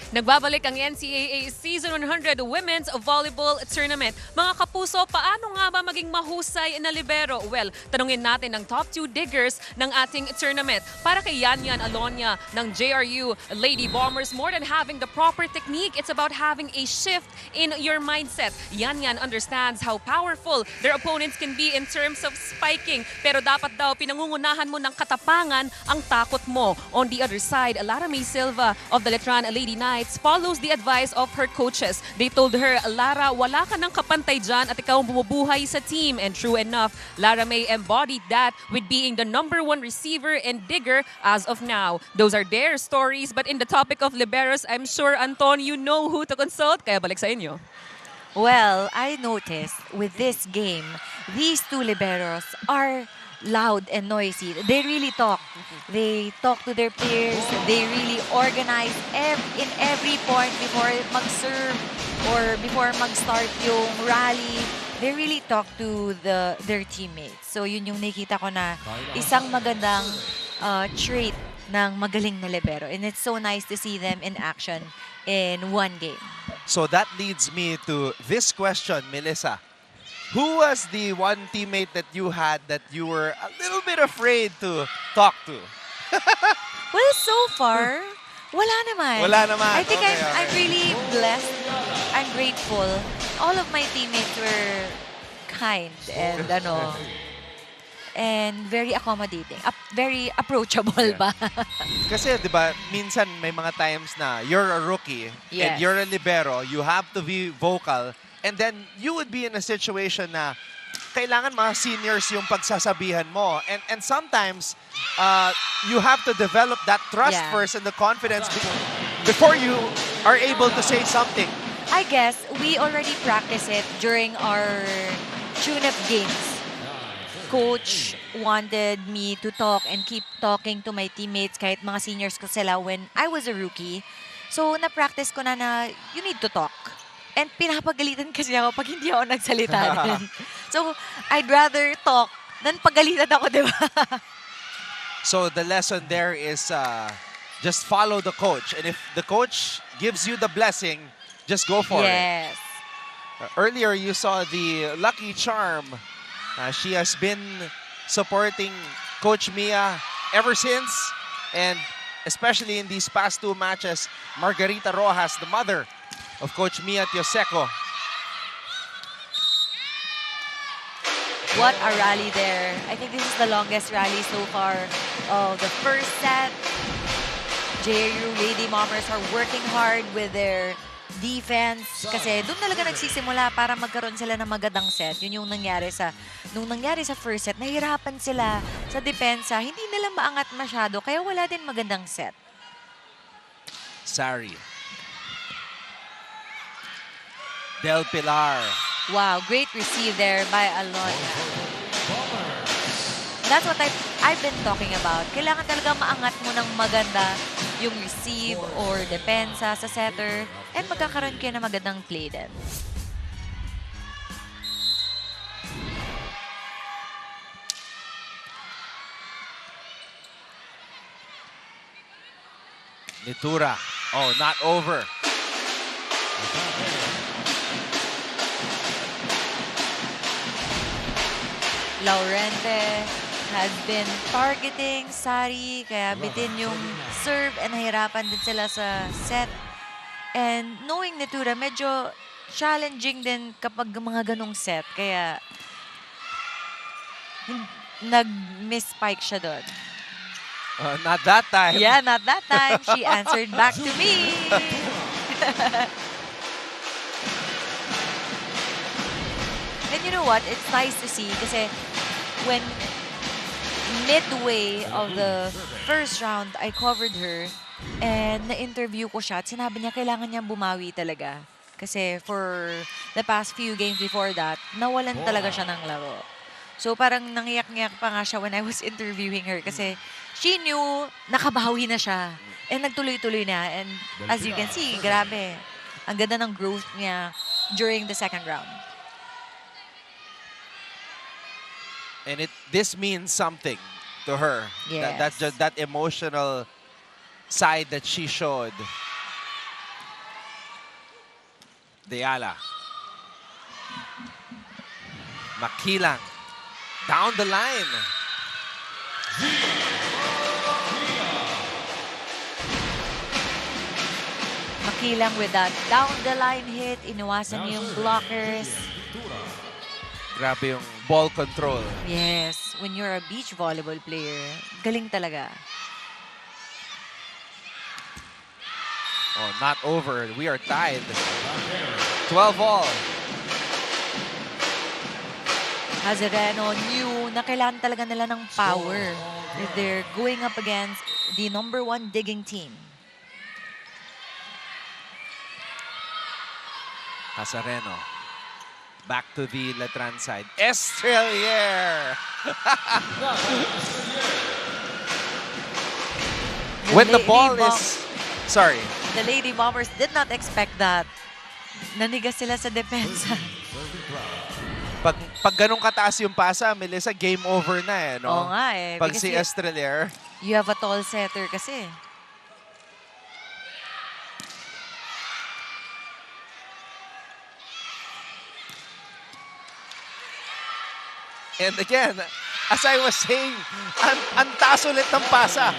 Nagbabalik ang NCAA Season 100 Women's Volleyball Tournament. Mga kapuso, paano nga ba maging mahusay na libero? Well, tanungin natin ang top 2 diggers ng ating tournament. Para kay Yanyan Alonia ng JRU Lady Bombers, more than having the proper technique, it's about having a shift in your mindset. Yanyan understands how powerful their opponents can be in terms of spiking. Pero dapat daw pinangungunahan mo ng katapangan ang takot mo. On the other side, Lara May Silva of the Letran Lady Knights follows the advice of her coaches. They told her, Lara, wala ka ng kapantay dyan at ikaw ang bumubuhay sa team. And true enough, Lara May embodied that with being the #1 receiver and digger as of now. Those are their stories, but in the topic of liberos, I'm sure, Anton, you know who to consult. Kaya balik sa inyo. Well, I noticed with this game, these two liberos are loud and noisy. They really talk. They talk to their peers. They really organize in every point before mag-serve or before mag-start yung rally. They really talk to their teammates. So yun yung nakita ko na isang magandang trait ng magaling na libero. And it's so nice to see them in action in one game. So that leads me to this question, Melissa. Who was the one teammate that you had that you were a little bit afraid to talk to? Well, so far, wala naman. Wala naman. I think Okay, I'm okay. really blessed. I'm grateful. All of my teammates were kind and and very accommodating. Very approachable ba? Kasi, di ba, minsan may mga times na you're a rookie and Yes. you're a libero, you have to be vocal, and then you would be in a situation na kailangan mga seniors yung pagsasabihan mo. And sometimes, you have to develop that trust Yeah. first and the confidence before you are able to say something. I guess we already practice it during our tune-up games. Coach wanted me to talk and keep talking to my teammates kahit mga seniors ko sila when I was a rookie. So, na-practice ko na you need to talk. And pinapagalitan kasi ako pag hindi ako nagsalita din. So, I'd rather talk than pagalitan ako, di ba? So the lesson there is just follow the coach. And if the coach gives you the blessing, just go for it. Yes. Earlier, you saw the Lucky Charm. She has been supporting Coach Mia ever since. And especially in these past 2 matches, Margarita Rojas, the mother of Coach Mia Tioseco. What a rally there. I think this is the longest rally so far of the first set. JRU Lady Mommers are working hard with their defense kasi doon talaga nagsisimula para magkaroon sila ng magandang set. Yun yung nangyari nung nangyari sa first set, nahirapan sila sa depensa. Hindi nila maangat masyado kaya wala din magandang set. Sari. Del Pilar. Wow, great receive there by Alonia. That's what I've been talking about. Kailangan talaga maangat mo ng maganda yung receive or depensa sa setter and magkakaroon kayo ng magandang play din. Nitura. Oh, not over. Laurente has been targeting Sari, kaya bitin yung serve and nahirapan din sila sa set. And knowing Nitura, medyo challenging din kapag mga ganong set. Kaya nag-miss-spike siya doon. Not that time. Yeah, not that time. She answered back to me. And you know what? It's nice to see kasi when midway of the first round, I covered her and na-interview ko siya at sinabi niya kailangan niyang bumawi talaga. Kasi for the past few games before that, nawalan talaga siya ng laro. So parang nangiyak-ngiyak pa nga siya when I was interviewing her kasi she knew nakabawi na siya. And nagtuloy-tuloy na. And as you can see, grabe. Ang ganda ng growth niya during the second round. And this means something to her. Yes. That's just that emotional side that she showed. Deala. Makilang. Down the line. Makilang with that down the line hit. Iniwasan niya yung blockers. Grabe yung ball control. Yes, when you're a beach volleyball player, galing talaga. Oh, not over. We are tied. 12 all. Hazareno knew na kailangan talaga nila ng power if they're going up against the #1 digging team. Hazareno. Back to the Letran side. Estrelier! When the ball is... Sorry. The Lady Bombers did not expect that. Nanigas sila sa depensa. Pag ganun kataas yung pasa, Melissa, game over na eh, no? Oo nga eh. Pag si Estrelier. You have a tall setter kasi. And again, as I was saying, ang taas ulit ng pasa.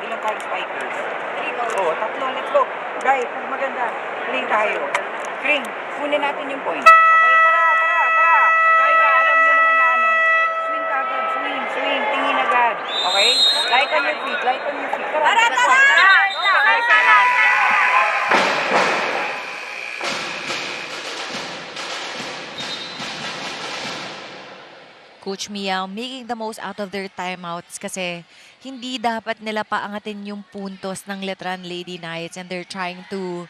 Ilang tayong spikers? 3 Oo, 3. Let's go. Guys, pag maganda, play tayo. Screen, kunin natin yung point. Okay, tara. Kaya, alam nyo naman na ano. Swing ka agad, swing. Tingin agad. Okay? Light on your feet. Tara! Coach Mia making the most out of their timeouts kasi hindi dapat nila paangatin yung puntos ng Letran Lady Knights and they're trying to,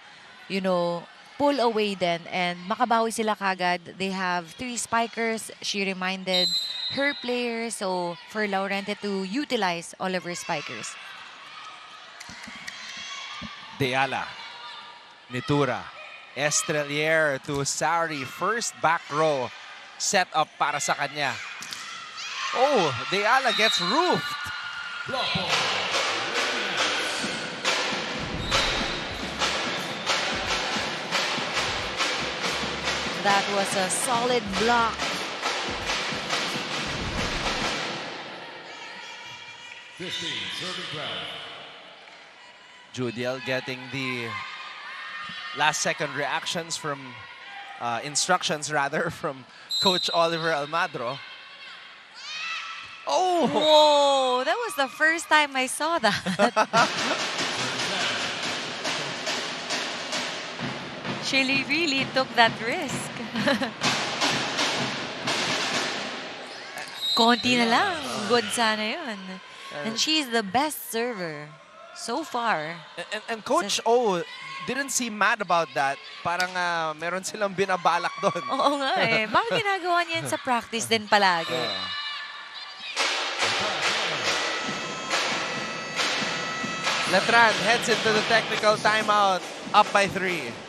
pull away then and makabawi sila kagad. They have 3 spikers. She reminded her players so for Laurente to utilize all of her spikers. Deala. Nitura. Estrelier to Sari. First back row set up para sa kanya. Oh, Deala gets roofed. That was a solid block. Judiel getting the last second reactions from instructions rather from Coach Oliver Almadro. Oh! Whoa, that was the first time I saw that. She really took that risk. Konti na lang. Good sana yun. And she's the best server so far. And Coach O didn't seem mad about that. Parang meron silang binabalak doon. Oo nga eh. Bakit ginagawa niya yun sa practice din palagi? Letran heads into the technical timeout, up by 3.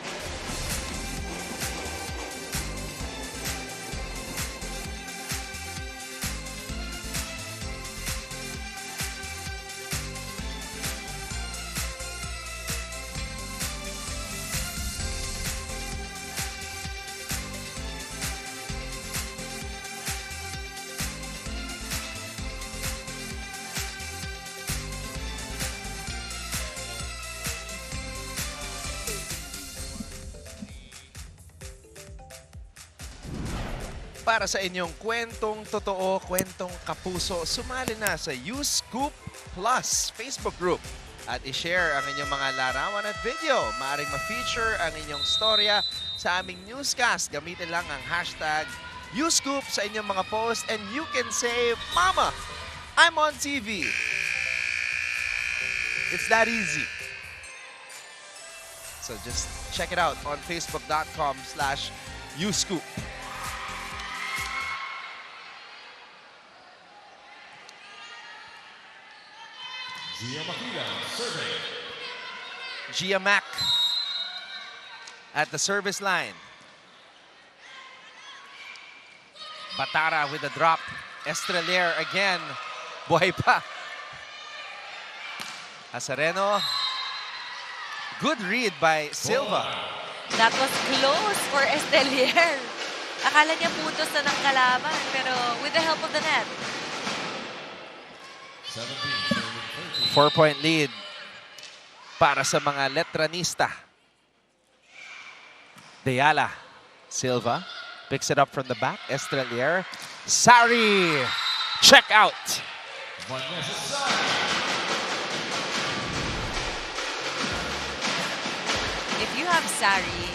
Para sa inyong kwentong totoo, kwentong kapuso, sumali na sa U-Scoop Plus Facebook group at i-share ang inyong mga larawan at video. Maaaring ma-feature ang inyong storya sa aming newscast. Gamitin lang ang hashtag U-Scoop sa inyong mga post and you can say, Mama, I'm on TV. It's that easy. So just check it out on facebook.com/U-Scoop. Gia Mac at the service line. Batara with a drop. Estrelier again. Buhay pa. Azareno. Good read by Silva. That was close for Estrelier. Akala niya putos na ng kalaban, pero with the help of the net. 4-point lead para sa mga Letranista. Deyala. Silva picks it up from the back. Estrelier. Sari. Check out. If you have Sari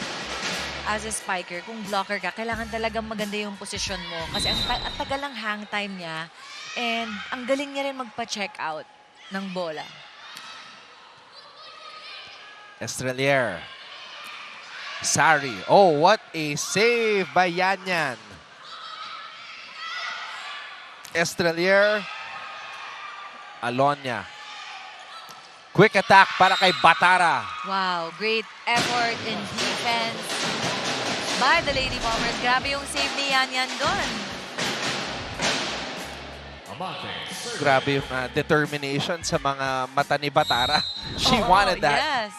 as a spiker, kung blocker ka, kailangan talagang maganda yung posisyon mo. Kasi ang tagal ng hang time niya and ang galing niya rin magpa-check out ng bola. Estrelier. Sari. Oh, what a save by Yanyan. Estrelier. Alonia. Quick attack para kay Batara. Wow, great effort in defense by the Lady Bombers. Grabe yung save ni Yanyan doon. Grabe yung determination sa mga mata ni Batara. She wanted that. Yes.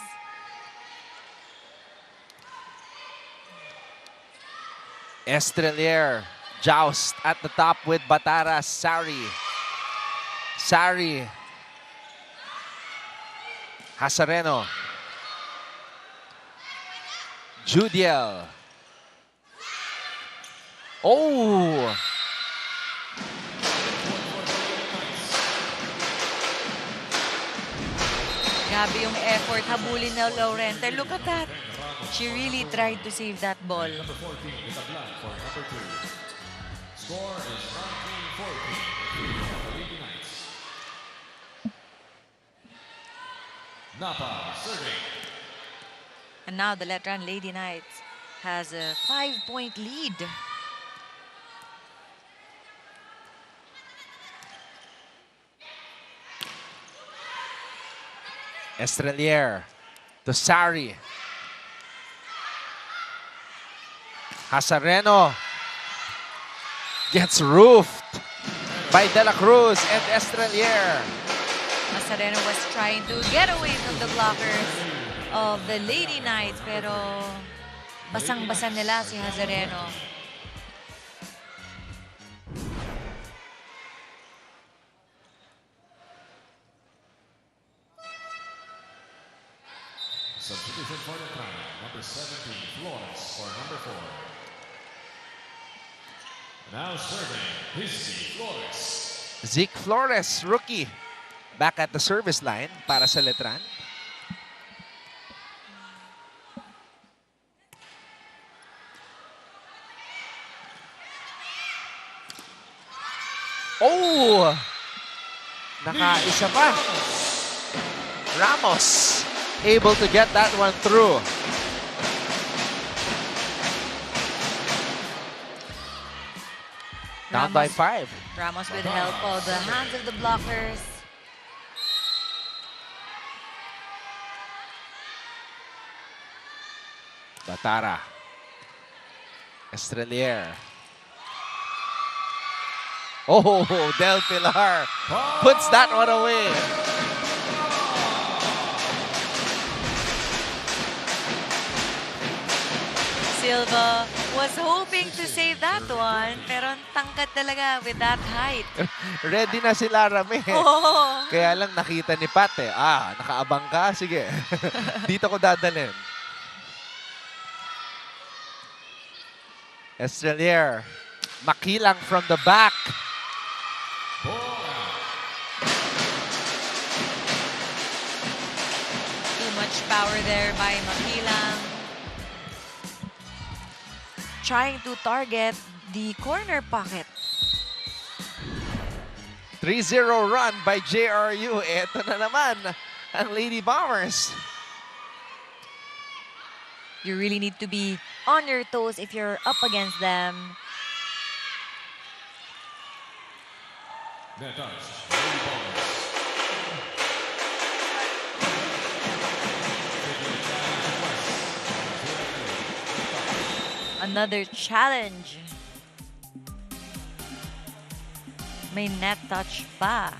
Estrelier. Joust at the top with Batara. Sari. Sari. Hazareno. Judiel. Oh! Grabe yung effort. Habulin na Laurente. Look at that. She really tried to save that ball. Score is 19-14. Napa serving. And now the Letran Lady Knights has a 5-point lead. Estrelier to Sari. Hazareno gets roofed by De La Cruz and Estrelier. Nazareno was trying to get away from the blockers of the Lady Knights, pero basang-basa nila si Hazareno. Substitution for the time, number 17, Flores for number 4. Now serving, Zeke Flores. Zeke Flores, rookie. Back at the service line para sa Letran. Oh! Nakaisa pa. Ramos able to get that one through. Down by 5. Ramos with the help of the hands of the blockers. Batara. Estrelier. Oh, Del Pilar puts that one away. Silva was hoping to save that one, pero ang tangkad talaga with that height. Ready na si Larame. Oh. Kaya lang nakita ni Pat eh. Ah, nakaabang ka? Sige. Dito ko dadalhin. Estrelier. Makilang from the back. Too much power there by Makilang. Trying to target the corner pocket. 3-0 run by JRU. Ito na naman ang Lady Bombers. You really need to be on your toes if you're up against them. Net touch, Lady Bombers. Another challenge. May net touch pa.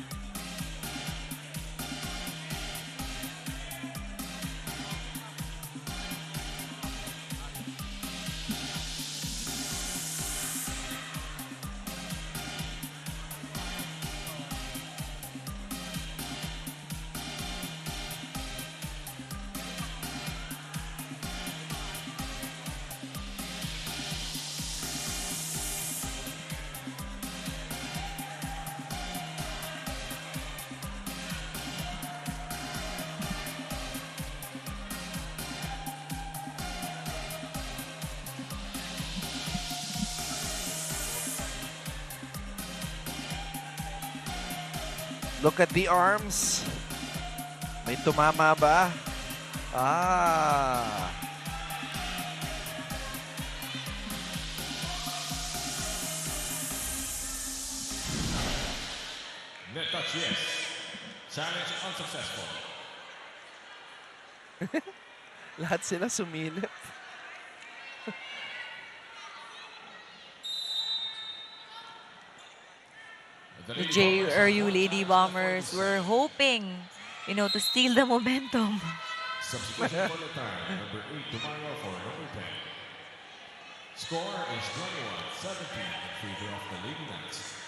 Look at the arms. May tumama ba? Ah. Net touch, yes. Challenge unsuccessful. Lahat sila sumilip. The JRU Lady Bombers were hoping, to steal the momentum. Substitution for the time, number 8 tomorrow for number 10. Score is 21-17 in favor of the Lady Knights.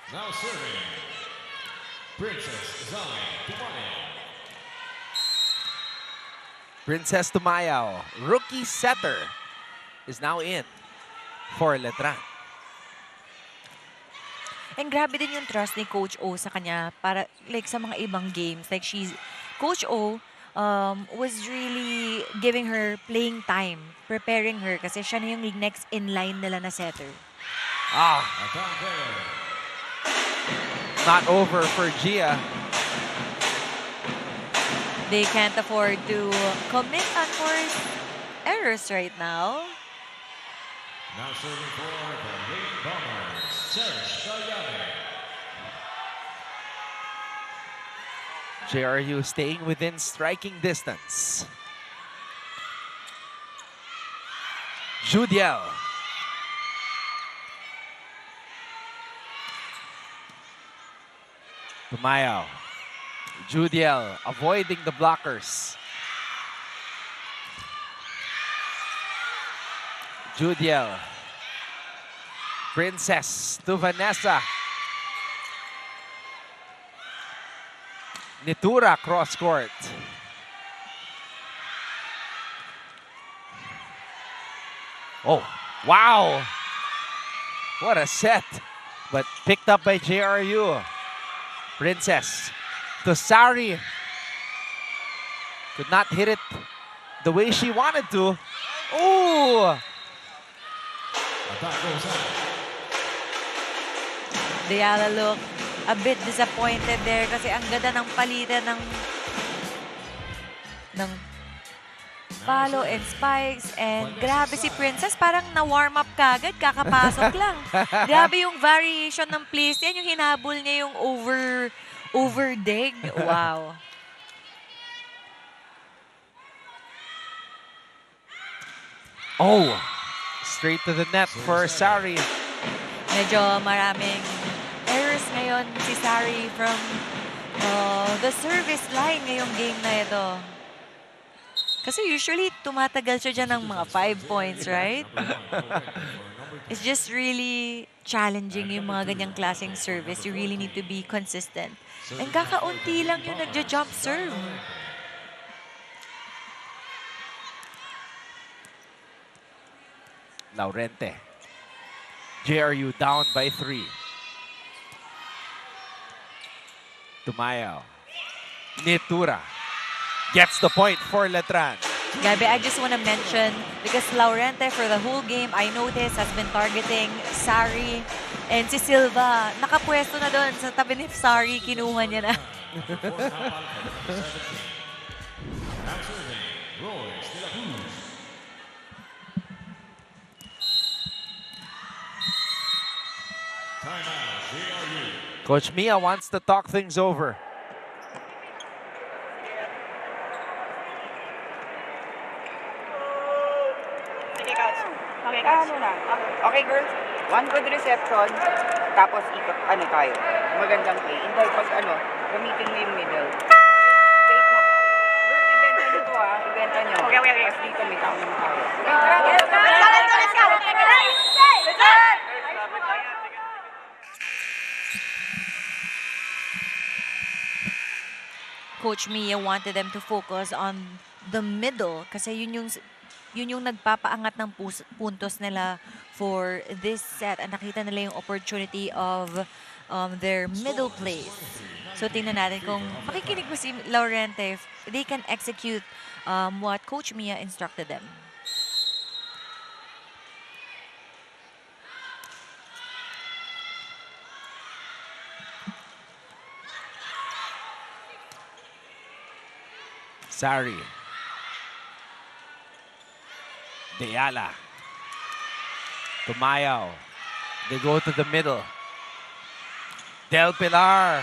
Now serving, Princess Zai Tumayo. Princess Tumayo, rookie setter, is now in for Letran. And grabe din yung trust ni Coach O sa kanya para sa mga ibang games. Coach O was really giving her playing time, preparing her kasi siya na yung next in line nila na setter. Ah, not over for Gia. They can't afford to commit on course errors right now. Now serving for the Lady Bombers, Serge. JRU staying within striking distance. Judiel. Tumayo. Judiel avoiding the blockers. Judiel. Princess to Vanessa. Nitura cross court. Oh, wow. What a set. But picked up by JRU. Princess to Sari. Could not hit it the way she wanted to. Oh! Diala look a bit disappointed there kasi ang ganda ng palitan ng palo and spikes, and grabe si Princess, parang na-warm up kagad, kakapasok lang. Grabe yung variation ng plays yan, yung hinabol niya yung over-dig. Wow. Oh, straight to the net for Sari. Medyo maraming errors ngayon si Sari from the service line ngayong game na ito. Kasi usually tumatagal siya dyan ng mga 5 points, right? It's just really challenging yung mga ganyang klaseng service. You really need to be consistent. And kakaunti lang yung nagja-jump serve. Laurente. JRU down by 3. Tumayaw. Nitura gets the point for Letran. Gabi, I just want to mention, because Laurente for the whole game, I noticed, has been targeting Sari and si Silva. Nakapwesto na doon sa tabi ni Sari, kinuha niya na. Coach Mia wants to talk things over. Sige, Coach. Okay, ano na? Okay, girls. One good reception. Tapos ikot, ano tayo? Magandang play. Hindi, pag ano, gamitin mo yung middle. Bait mo. Girls, ibenta nyo to ah. Ibenta nyo. Okay. Tapos dito may tao ng tao. Let's go! Coach Mia wanted them to focus on the middle kasi yun yung nagpapaangat ng puntos nila for this set. At nakita nila yung opportunity of their middle plays. So tingnan natin kung makikinig mo si Laurente, if they can execute what Coach Mia instructed them. Sari. Deala. Tumayaw. They go to the middle. Del Pilar.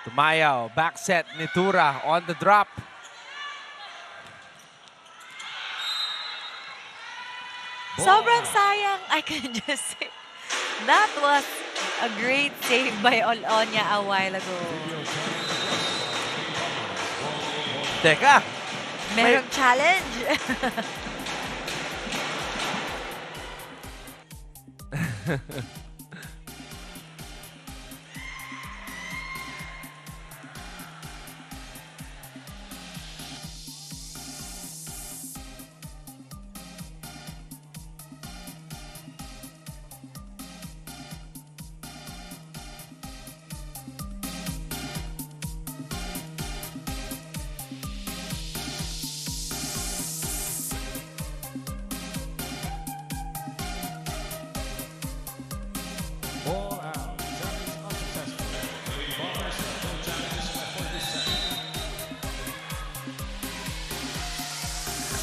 Tumayaw. Back set. Nitura on the drop. Sobrang sayang, I can just say. That was a great save by Olonia a while ago. Teka. Merong challenge.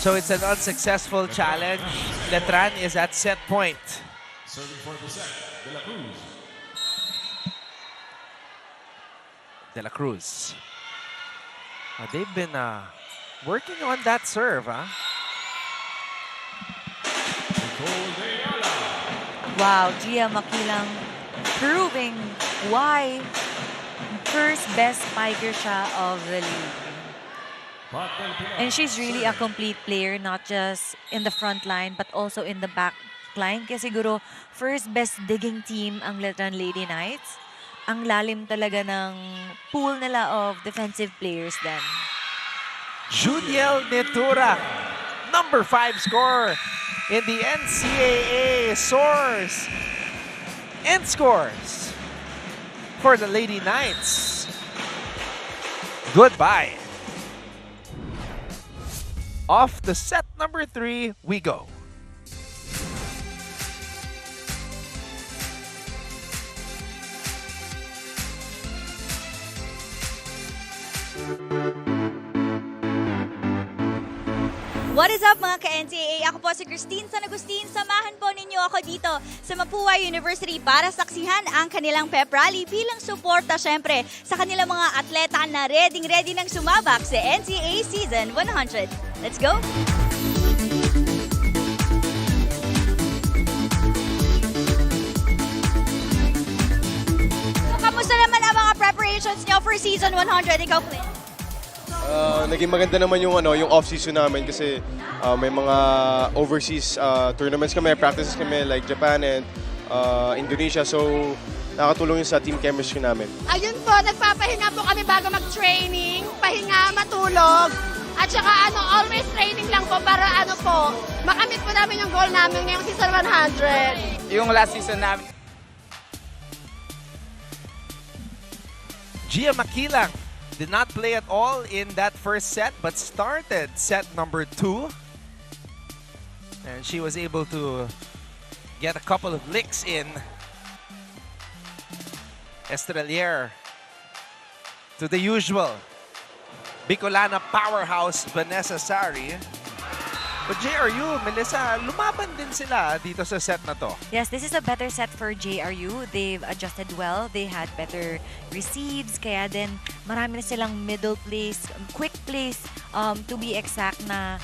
So it's an unsuccessful challenge. Letran is at set point. Serving for the set, De La Cruz. De La Cruz. They've been working on that serve, huh? Wow, Gia Makilang proving why first best spiker siya of the league. And she's really a complete player, not just in the front line, but also in the back line. Kasi siguro, first best digging team ang Letran Lady Knights. Ang lalim talaga ng pool nila of defensive players then. Judiel Netura, number 5 scorer in the NCAA, soars and scores for the Lady Knights. Goodbye. Off to set number 3 we go. What is up mga ka-NCAA? Ako po si Christine San Agustin. Samahan po ninyo ako dito sa Mapua University para saksihan ang kanilang pep rally bilang suporta syempre sa kanilang mga atleta na ready nang sumabak sa NCAA Season 100. Let's go! So, kamusta naman ang mga preparations nyo for Season 100? Ikaw, Flynn? Naging maganda naman yung off-season namin kasi may mga overseas tournaments kami, practices kami like Japan and Indonesia. So nakatulong yun sa team chemistry namin. Ayun po, nagpapahinga po kami bago mag-training, pahinga, matulog. At saka always training lang po para makamit po namin yung goal namin ngayong season 100. Yung last season namin. Gia Makilang did not play at all in that first set, but started set number 2. And she was able to get a couple of licks in. Estrelier to the usual Bicolana powerhouse Vanessa Sari. But JRU, Melissa, lumaban din sila dito sa set na to. Yes, this is a better set for JRU. They've adjusted well. They had better receives. Kaya din, marami na silang middle plays, quick plays, to be exact na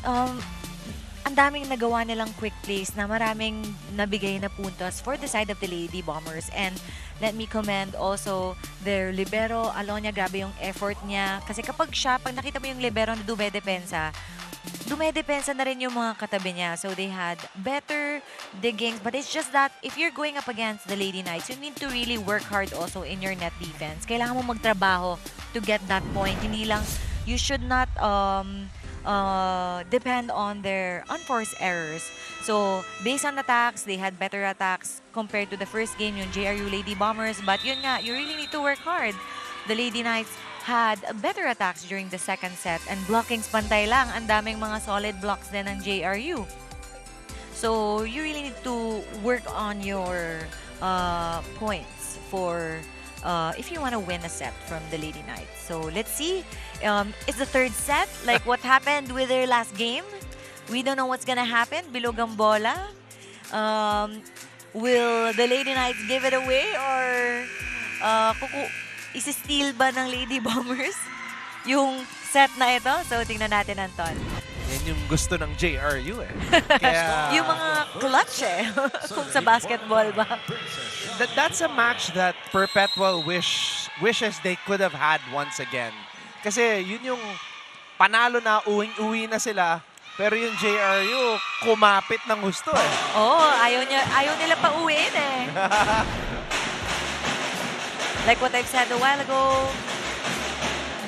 ang daming nagawa nilang quick plays na maraming nabigay na puntos for the side of the Lady Bombers. And let me commend also their Libero. Alonia, grabe yung effort niya. Kasi pag nakita mo yung Libero na dumedepensa na rin yung mga katabi niya. So they had better diggings. But it's just that if you're going up against the Lady Knights, you need to really work hard also in your net defense. Kailangan mo magtrabaho to get that point. Hindi lang, you should not depend on their unforced errors. So based on attacks, they had better attacks compared to the first game, yung JRU Lady Bombers. But yun nga, you really need to work hard. The Lady Knights had better attacks during the second set and blockings pantay lang. Ang daming mga solid blocks din ng JRU. So you really need to work on your points for if you want to win a set from the Lady Knights. So let's see. It's the third set. Like what happened with their last game? We don't know what's gonna happen. Bilog ang bola. Will the Lady Knights give it away or isi-steal ba ng Lady Bombers yung set na ito? So, tingnan natin, Anton. Yan yung gusto ng JRU eh. Kaya, yung mga clutch eh. Kung sa basketball ba. That's a match that Perpetual wishes they could have had once again. Kasi yun yung panalo na uwing-uwi na sila. Pero yung JRU, kumapit ng gusto eh. Oo, ayaw nila pa uwiin eh. Like what I've said a while ago,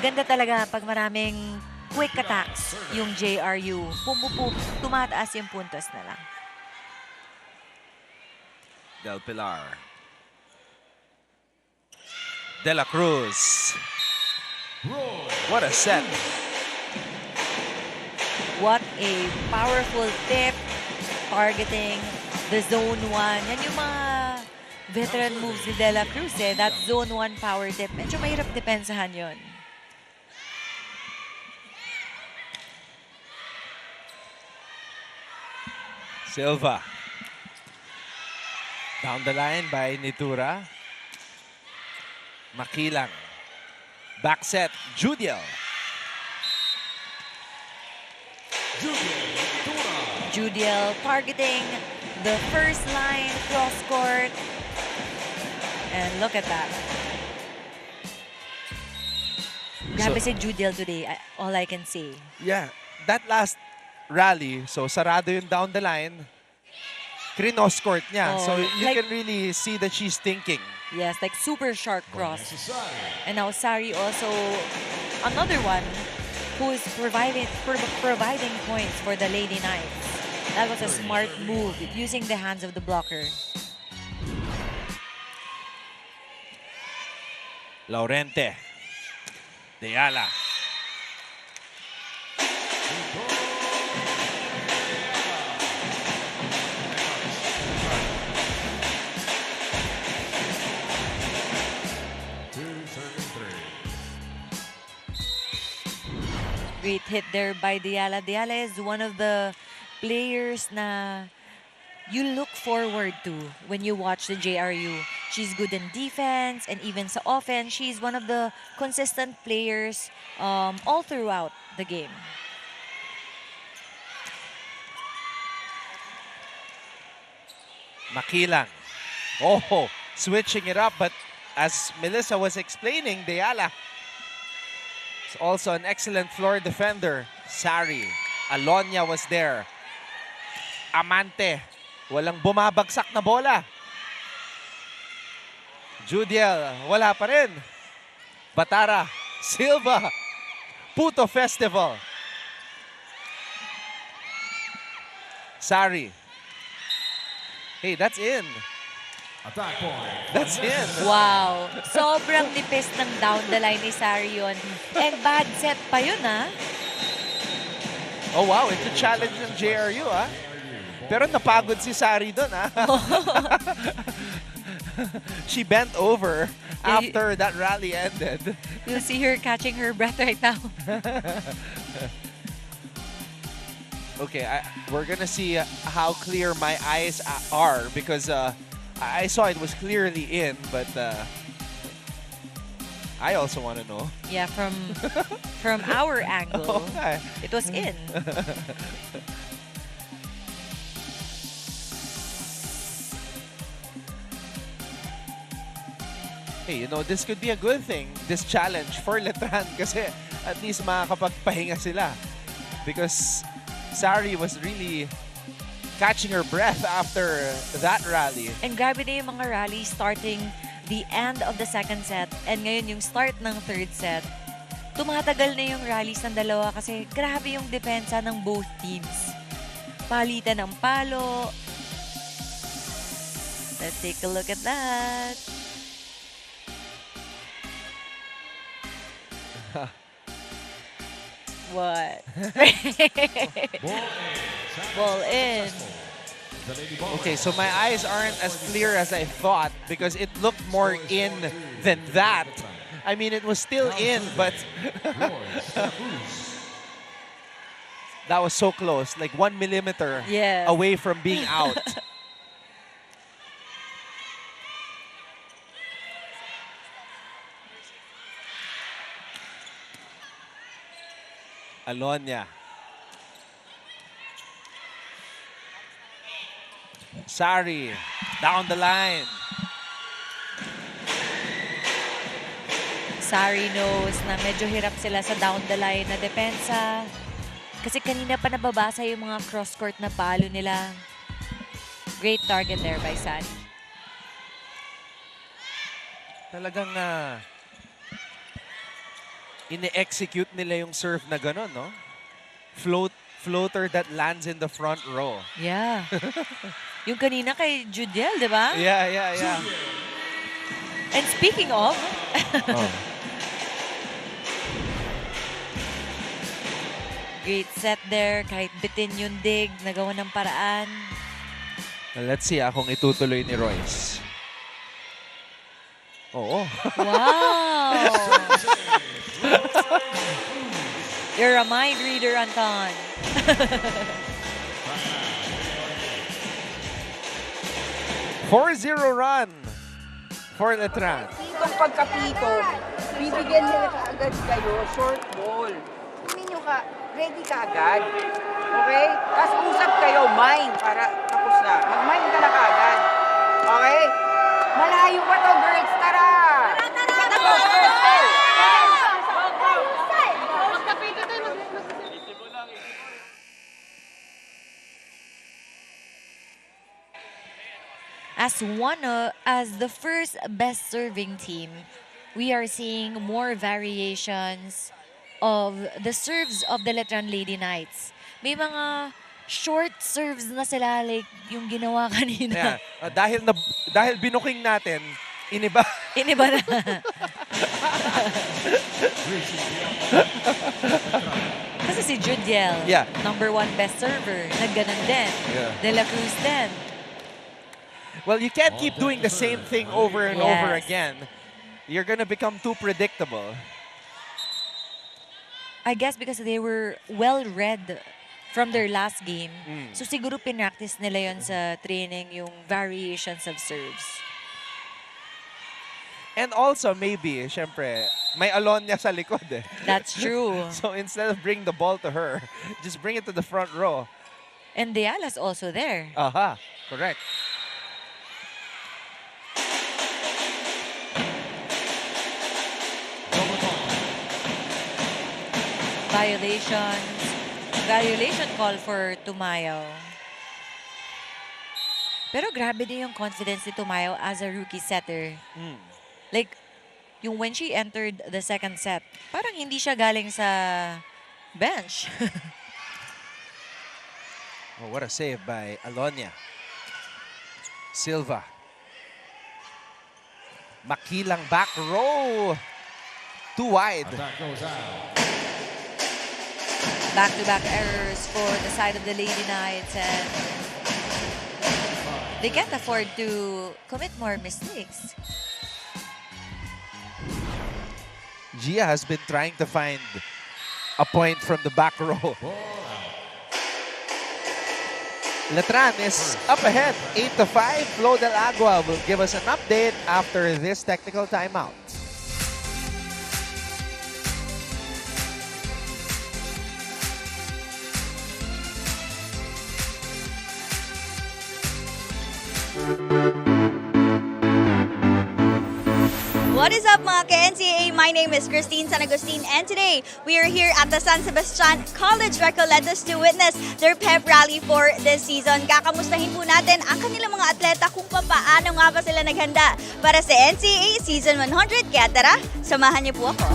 ganda talaga pag maraming quick attacks yung JRU. Tumataas yung puntos na lang. Del Pilar. De La Cruz. What a set. What a powerful tip targeting the zone 1. Yan yung mga veteran moves ni De La Cruz eh. That zone 1 power tip. Medyo mahirap depensahan yun. Silva. Down the line by Nitura. Makilang. Back set, Judiel. Judiel targeting the first line cross court. And look at that. Grabe si Judiel today, all I can say. Yeah, that last rally, so sarado yung down the line, krinos-court niya. Oh, So you like- can really see that she's thinking. Yes, like super sharp cross. And now Sari also, another one who is providing points for the Lady Knights. That was a smart move, using the hands of the blocker. Laurente. De Ayala. Great hit there by Diala. Diala is one of the players na you look forward to when you watch the JRU. She's good in defense and even sa offense. She's one of the consistent players all throughout the game. Makilang. Oh, switching it up, but as Melissa was explaining, De Ayala is also an excellent floor defender. Sari. Alonia was there. Amante. Walang bumabagsak na bola. Judiel, wala pa rin. Batara. Silva. Puto Festival. Sari. Hey, that's in. Attack point. That's in. Wow. Sobrang nipis ng down the line ni Sari yun. And bad set pa yun, ah. Oh, wow. It's a challenge ng JRU, ah. Pero napagod si Sari doon, ah. She bent over after that rally ended. You'll see her catching her breath right now. Okay, we're gonna see how clear my eyes are because I saw it was clearly in, but I also want to know. Yeah, from our angle, Okay. it was in. Hey, you know, this could be a good thing, this challenge for Letran kasi at least makakapagpahinga sila. Because Sari was really catching her breath after that rally. And grabe na yung mga rally starting the end of the second set and ngayon yung start ng third set. Tumatagal na yung rallies ng dalawa kasi grabe yung depensa ng both teams. Palitan ng palo. Let's take a look at that. What? Ball in. Okay, so my eyes aren't as clear as I thought because it looked more in than that. I mean, it was still in, but that was so close, like 1 millimeter Yes. away from being out. Alonia. Sari, down the line. Sari knows na medyo hirap sila sa down the line na depensa. Kasi kanina pa nababasa yung mga cross-court na palo nila. Great target there by Sari. Talagang ine-execute nila yung serve na gano'n, no? Floater that lands in the front row. Yeah. Yung kanina kay Judiel, di ba? Yeah. And speaking of, great set there. Kahit bitin yung dig, nagawa ng paraan. Well, let's see kung itutuloy ni Royce. Oo. Wow! You're a mind reader, Anton. 4-0 run for Letran. Pitong pagkapito, bibigyan nila agad kayo, short ball. Hindi nyo ready ka agad. Okay? Tapos usap kayo, mind, para tapos na. Mag-mind ka na kaagad. Okay? Malayo pa to, girls. Tara! Tara! Go, girls! Go! as the first best serving team, we are seeing more variations of the serves of the Letran Lady Knights. May mga short serves na sila like yung ginawa kanina. Yeah. Dahil binuking natin, iniba. Iniba na. Kasi si Judiel, #1 best server, nagganon din. Yeah. De La Cruz din. Well, you can't keep doing the same thing over and over again. You're gonna become too predictable. I guess because they were well-read from their last game. So siguro pinractice nila yon sa training, yung variations of serves. And also, maybe, syempre, may Alonia sa likod eh. That's true. So instead of bring the ball to her, just bring it to the front row. And Deala's also there. Aha, correct. Violation call for Tumayo. Pero grabe din yung confidence ni Tumayo as a rookie setter. Like, yung when she entered the second set, parang hindi siya galing sa bench. Oh, what a save by Alonia. Silva. Makilang back row. Too wide. Back-to-back errors for the side of the Lady Knights, and they can't afford to commit more mistakes. Gia has been trying to find a point from the back row. Letran is up ahead, 8-5. Flo Del Agua will give us an update after this technical timeout. What is up mga ka-NCAA? My name is Christine San Agustin, and today we are here at the San Sebastian College Recoletos to witness their pep rally for this season. Kakamustahin po natin ang kanilang mga atleta kung paano nga ba sila naghanda para sa NCAA Season 100. Kaya tara, samahan niyo po ako.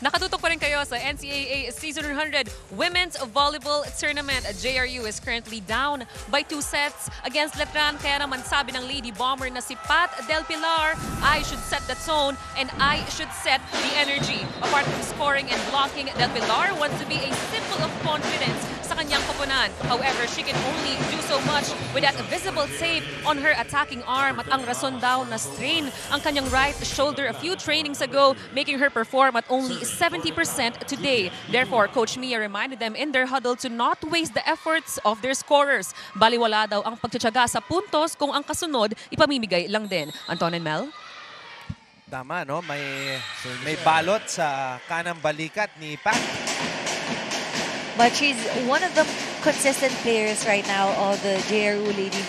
Nakatutok pa rin kayo sa NCAA Season 100 Women's Volleyball Tournament. JRU is currently down by 2 sets against Letran. Kaya naman sabi ng Lady Bomber na si Pat Del Pilar, I should set the tone and I should set the energy. Apart from scoring and blocking, Del Pilar wants to be a symbol of confidence sa kanyang koponan. However, she can only do so much with that visible save on her attacking arm. At ang rason daw na strain ang kanyang right shoulder a few trainings ago, making her perform at only 70% today. Therefore, Coach Mia reminded them in their huddle to not waste the efforts of their scorers. Baliwala daw ang pagtsatsaga sa puntos kung ang kasunod ipamimigay lang din. Anton and Mel? Tama, no? May balot sa kanang balikat ni Pat. But she's one of the consistent players right now of the JRU Lady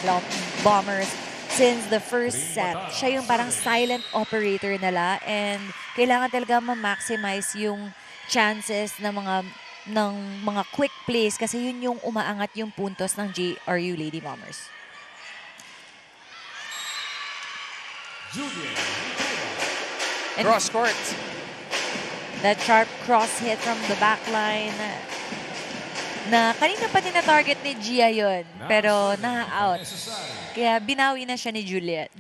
Bombers since the first set. Siya yung parang silent operator nila, and kailangan talaga ma-maximize yung chances ng mga quick plays kasi yun yung umaangat yung puntos ng JRU Lady Bombers. Cross court. That sharp cross hit from the back line na kanina pa tina-target ni Gia yun, pero na-out. Kaya binawi na siya ni Judiel.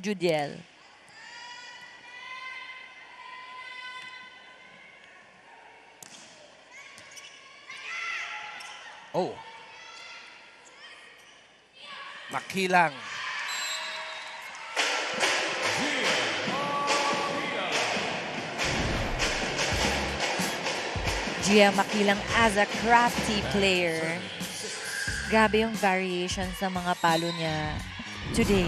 Oh. Makilang. Gia Makilang as a crafty player. Grabe yung variations ng mga palo niya today.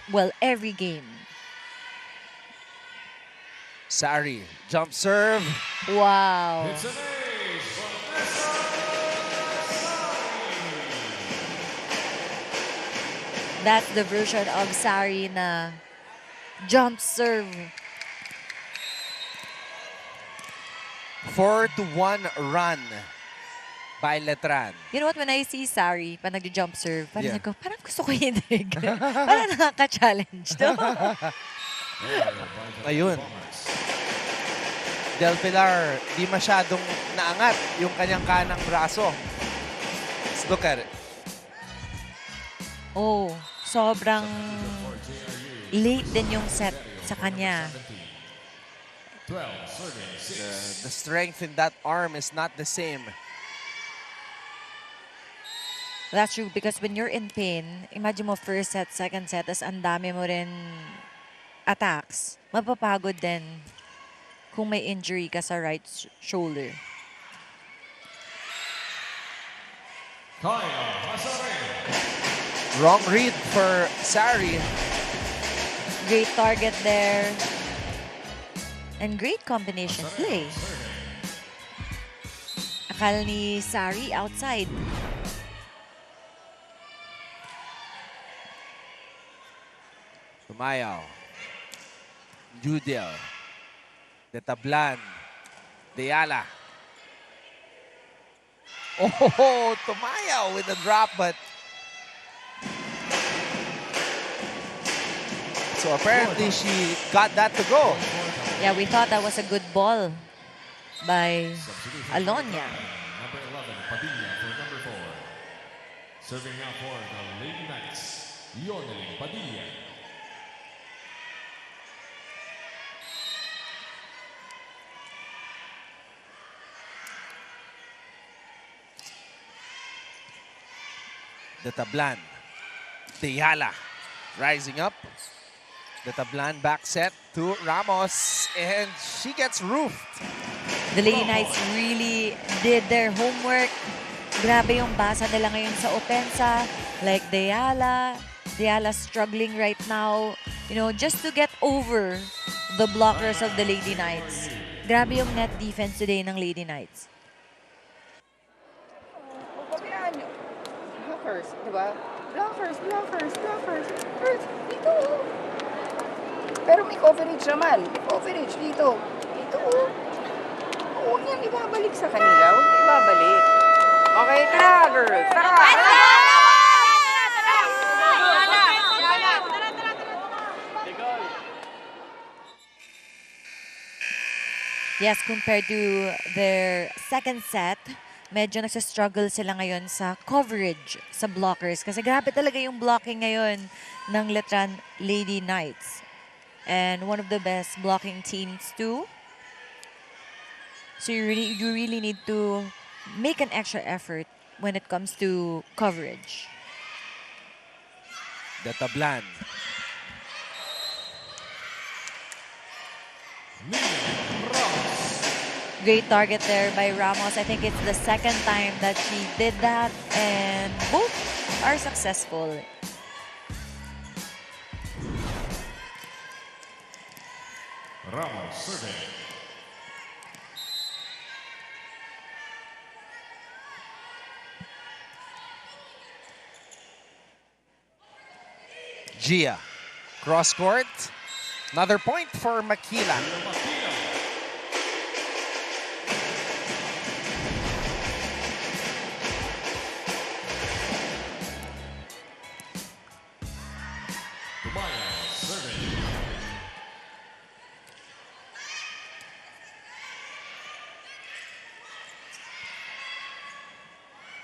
Well, every game. Sari, jump serve. Wow. That's the version of Sari na jump serve. 4-1 run by Letran. You know what, when I see Sari, pa nag-jump serve, parang Yeah. ko, parang gusto ko yung dig. Parang nakaka-challenge to. Ayun. Del Pilar, di masyadong naangat yung kanyang kanang braso. Let's look at it. Oh, sobrang late din yung set sa kanya. The strength in that arm is not the same. That's true, because when you're in pain, imagine mo first set, second set, tas ang dami mo rin attacks. Mapapagod din kung may injury ka sa right shoulder. Wrong read for Sari. Great target there. And great combination play. Akala ni Sari outside. Tumayaw. Judiel. Detablan. Deyala. Oh, Tumayaw with a drop, but so apparently she got that to go. Yeah, we thought that was a good ball by Alonia. Number 11, Padilla for number 4. Serving now for the Lady Knights, Yoneling Padilla. Detablan. Deyala rising up. Detablan back set to Ramos, and she gets roofed. The Lady Knights really did their homework. Grabe yung basa nila ngayon sa opensa. Like Deyala struggling right now, you know, just to get over the blockers of the Lady Knights. Grabe yung net defense today ng Lady Knights. Pabayaan nyo. Blockers, di ba? Blockers. First, dito. Pero may coverage naman. May coverage dito. Dito. Huwag niyang ibabalik sa kanila. Huwag niyang ibabalik. Okay, tara, girls. Tara! Yes, compared to their second set, medyo nagsastruggle sila ngayon sa coverage sa blockers. Kasi grabe talaga yung blocking ngayon ng Letran Lady Knights. And one of the best blocking teams too. So you really need to make an extra effort when it comes to coverage. Detablan. Great target there by Ramos. I think it's the second time that she did that, and both are successful. Ramos serving. Gia. Cross court. Another point for Makila.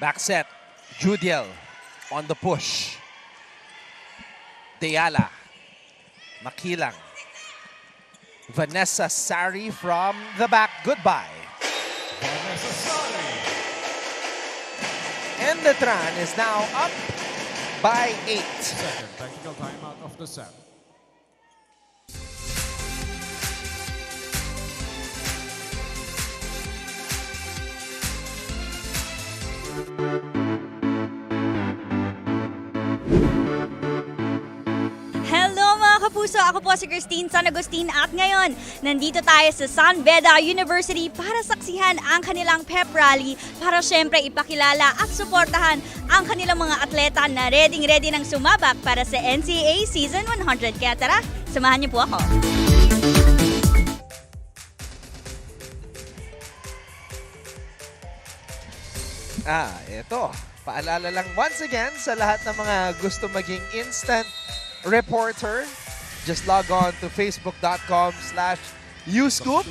Back set. Judiel on the push. Deyala. Makilang. Vanessa Sari from the back. Goodbye. Vanessa Sari. And Letran is now up by 8. Second technical timeout of the set. Hello mga kapuso! Ako po si Christine San Agustin at ngayon, nandito tayo sa San Beda University para saksihan ang kanilang pep rally para syempre ipakilala at suportahan ang kanilang mga atleta na ready ng sumabak para sa NCAA Season 100. Kaya tara, samahan niyo po ako. Ito. Paalala lang once again sa lahat ng mga gusto maging instant reporter. Just log on to facebook.com/uscoop.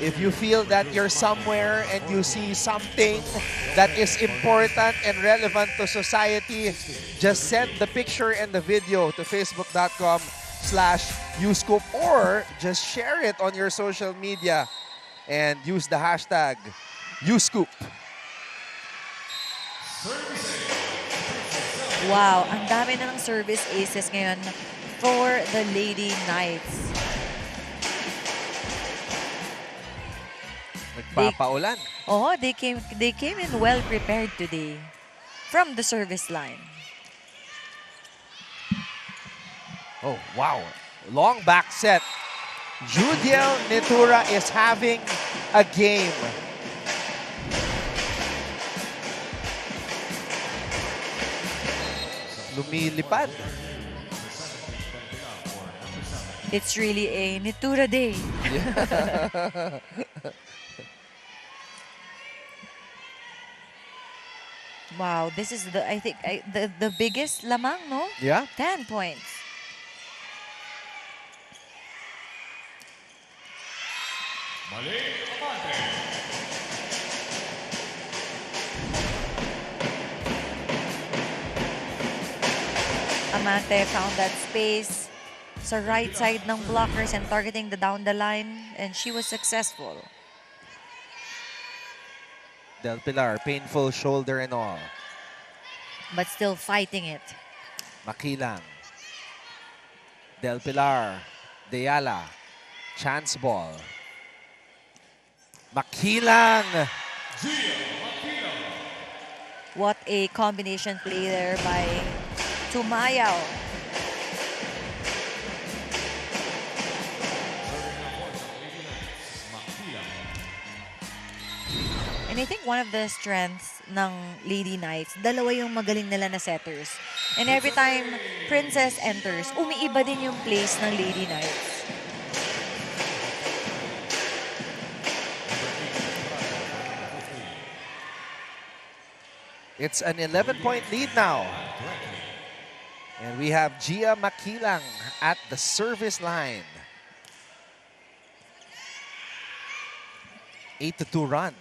If you feel that you're somewhere and you see something that is important and relevant to society, just send the picture and the video to facebook.com/uscoop or just share it on your social media and use the hashtag uscoop. Wow, ang dami na ng service aces ngayon for the Lady Knights. Nagpapaulan. They came in well prepared today from the service line. Oh, wow. Long back set. Judiel Nitura is having a game. Lumilipad. It's really a Nitura day. Wow, this is I think the biggest lamang, no? Yeah. 10 points. Amante found that space sa right side ng blockers and targeting the down the line, and she was successful. Del Pilar, painful shoulder and all. But still fighting it. Makilang. Del Pilar. Deyala. Chance ball. Makilang. What a combination play there by Tumayaw. And I think one of the strengths ng Lady Knights, dalawa yung magaling nila na setters. And every time Princess enters, umiiba din yung place ng Lady Knights. It's an 11-point lead now. And we have Gia Makilang at the service line. 8-2 run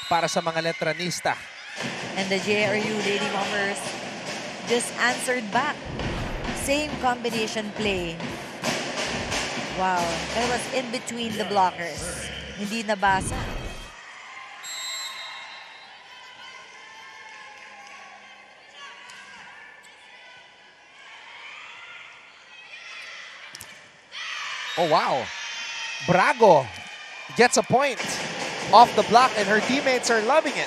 para sa mga letranista. And the JRU Lady Bombers just answered back. Same combination play. Wow, that was in between the blockers. Hindi nabasa. Oh, wow. Brago gets a point off the block and her teammates are loving it.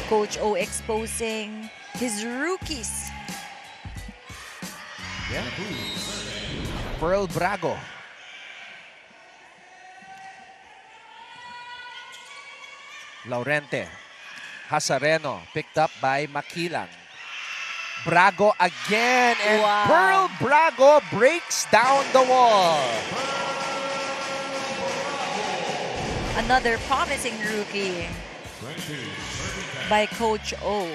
Coach O exposing his rookies. Yeah. Pearl Brago. Laurente. Hasareno picked up by Makilang. Brago again, and wow. Pearl Brago breaks down the wall. Another promising rookie by Coach O.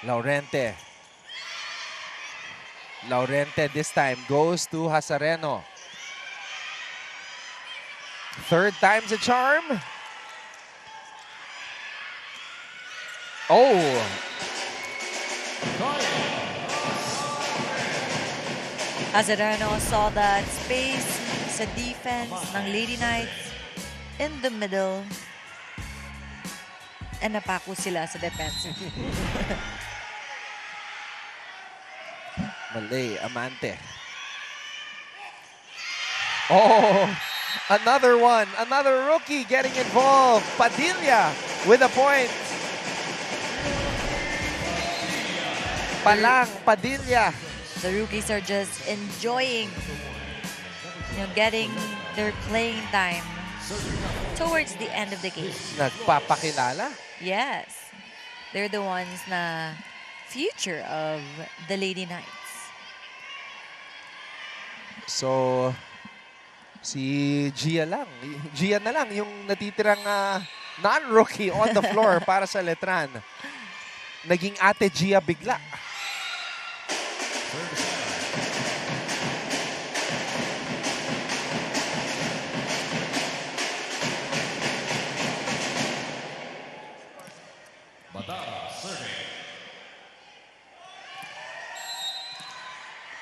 Laurente. Laurente this time goes to Hasareno. Third time's a charm. Oh. Hasareno saw that space sa defense ng Lady Knights in the middle. And napako sila sa defense. Malay, Amante. Oh, another one. Another rookie getting involved. Padilla with a point. Palang, Padilla. The rookies are just enjoying, getting their playing time towards the end of the game. Nagpapakilala. Yes. They're the ones na future of the Lady Knights. So, si Gia na lang yung natitirang non-rookie on the floor para sa Letran. Naging Ate Gia bigla.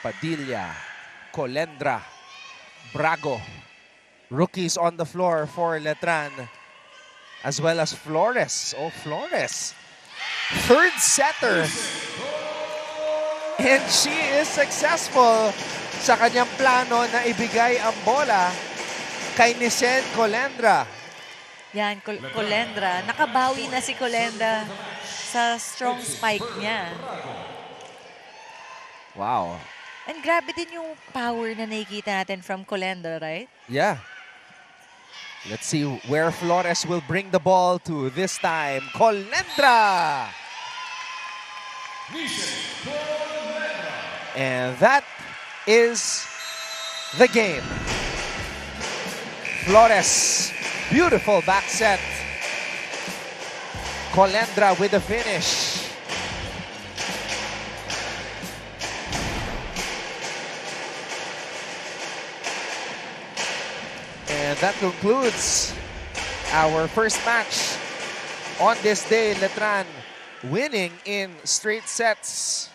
Padilla, Colendra, Brago. Rookies on the floor for Letran. As well as Flores. Oh, Flores. Third setter. And she is successful sa kanyang plano na ibigay ang bola kay Nisen Colendra. Yan, Colendra. Nakabawi na si Colendra sa strong spike niya. Wow. And grabe din yung power na nakikita natin from Colendra, right? Yeah. Let's see where Flores will bring the ball to this time. Colendra! And that is the game. Flores, beautiful back set. Colendra with the finish. And that concludes our first match on this day. Letran winning in straight sets.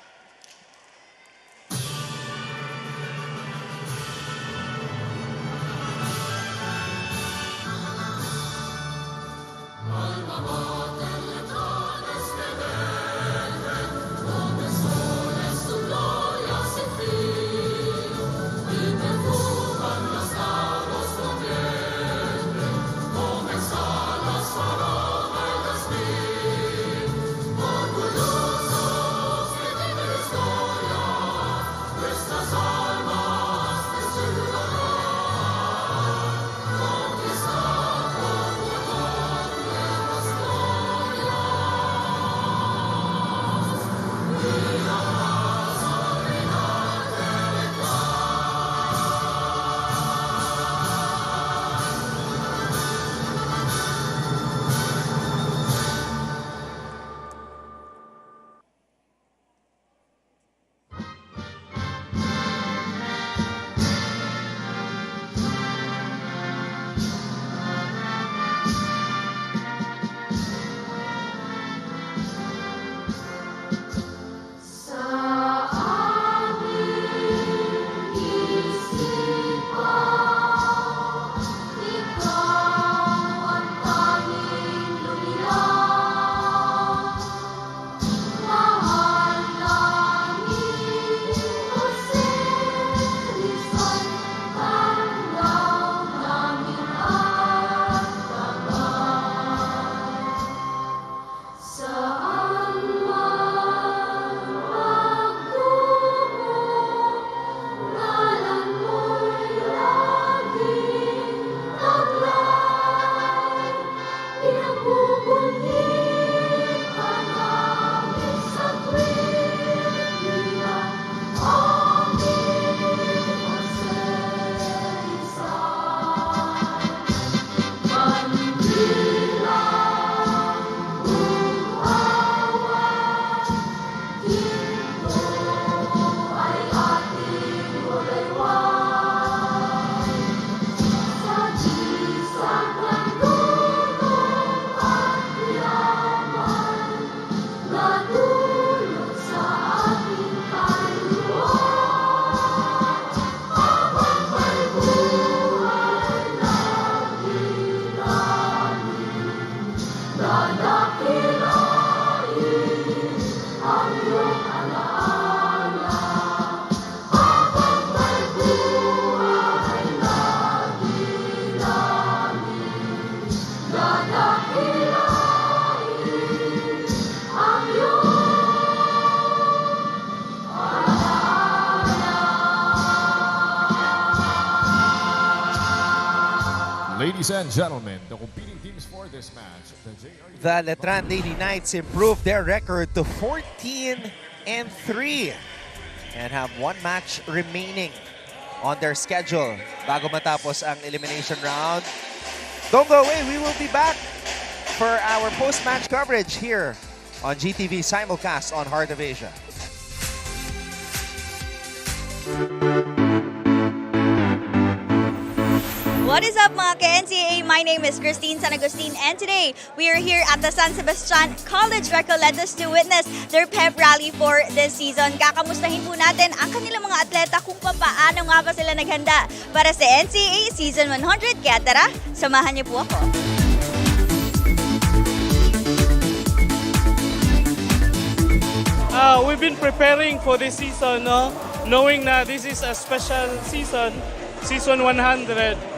Ladies and gentlemen, the competing teams for this match, The Letran Lady Knights improved their record to 14 3 and have one match remaining on their schedule bago matapos ang elimination round. Don't go away, we will be back for our post-match coverage here on GTV simulcast on Heart of Asia. What is up mga ka-NCAA? My name is Christine San Agustin and today we are here at the San Sebastian College Recoletos to witness their pep rally for this season. Kakamustahin po natin ang kanilang mga atleta kung paano nga ba sila naghanda para sa NCAA Season 100. Kaya tara, samahan niyo po ako. We've been preparing for this season, no? Knowing that this is a special season, Season 100.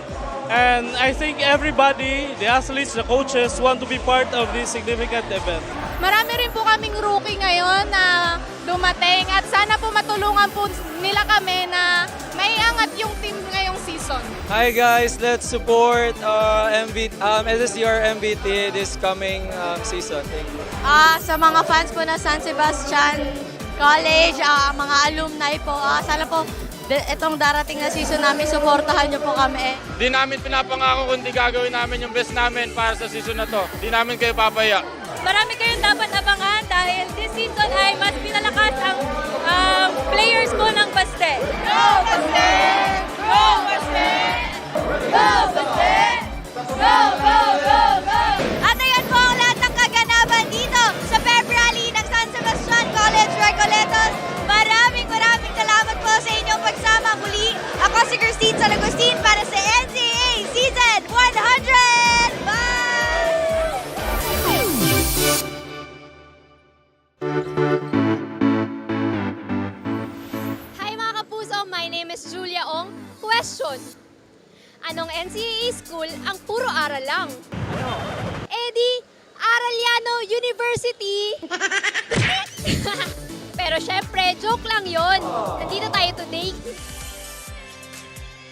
And I think everybody, the athletes, the coaches, want to be part of this significant event. Marami rin po kaming rookie ngayon na dumating at sana po matulungan po nila kami na maiangat yung team ngayong season. Hi guys, let's support SSCR MVT this coming season. Thank you. Sa mga fans po na San Sebastian College, mga alumni po, sana po itong darating na season namin, supportahan niyo po kami. Di namin pinapangako kundi gagawin namin yung best namin para sa season na to. Di namin kayo papaya. Marami kayong dapat abangan dahil this season ay mas pinalakas ang players ko ng Baste. Go Baste! Go Baste! Go Baste! Go, go, go, go! At ayan po ang lahat ng kaganapan dito sa pep rally ng San Sebastian College Recoletos. Maraming salamat po sa inyong pagsama muli. Ako si Christine San Agustin para sa NCAA Season 100! Bye! Hi mga kapuso, my name is Julia Ong. Question: anong NCAA school ang puro aral lang? Di Arellano University. Pero syempre, joke lang yon. Nandito tayo today.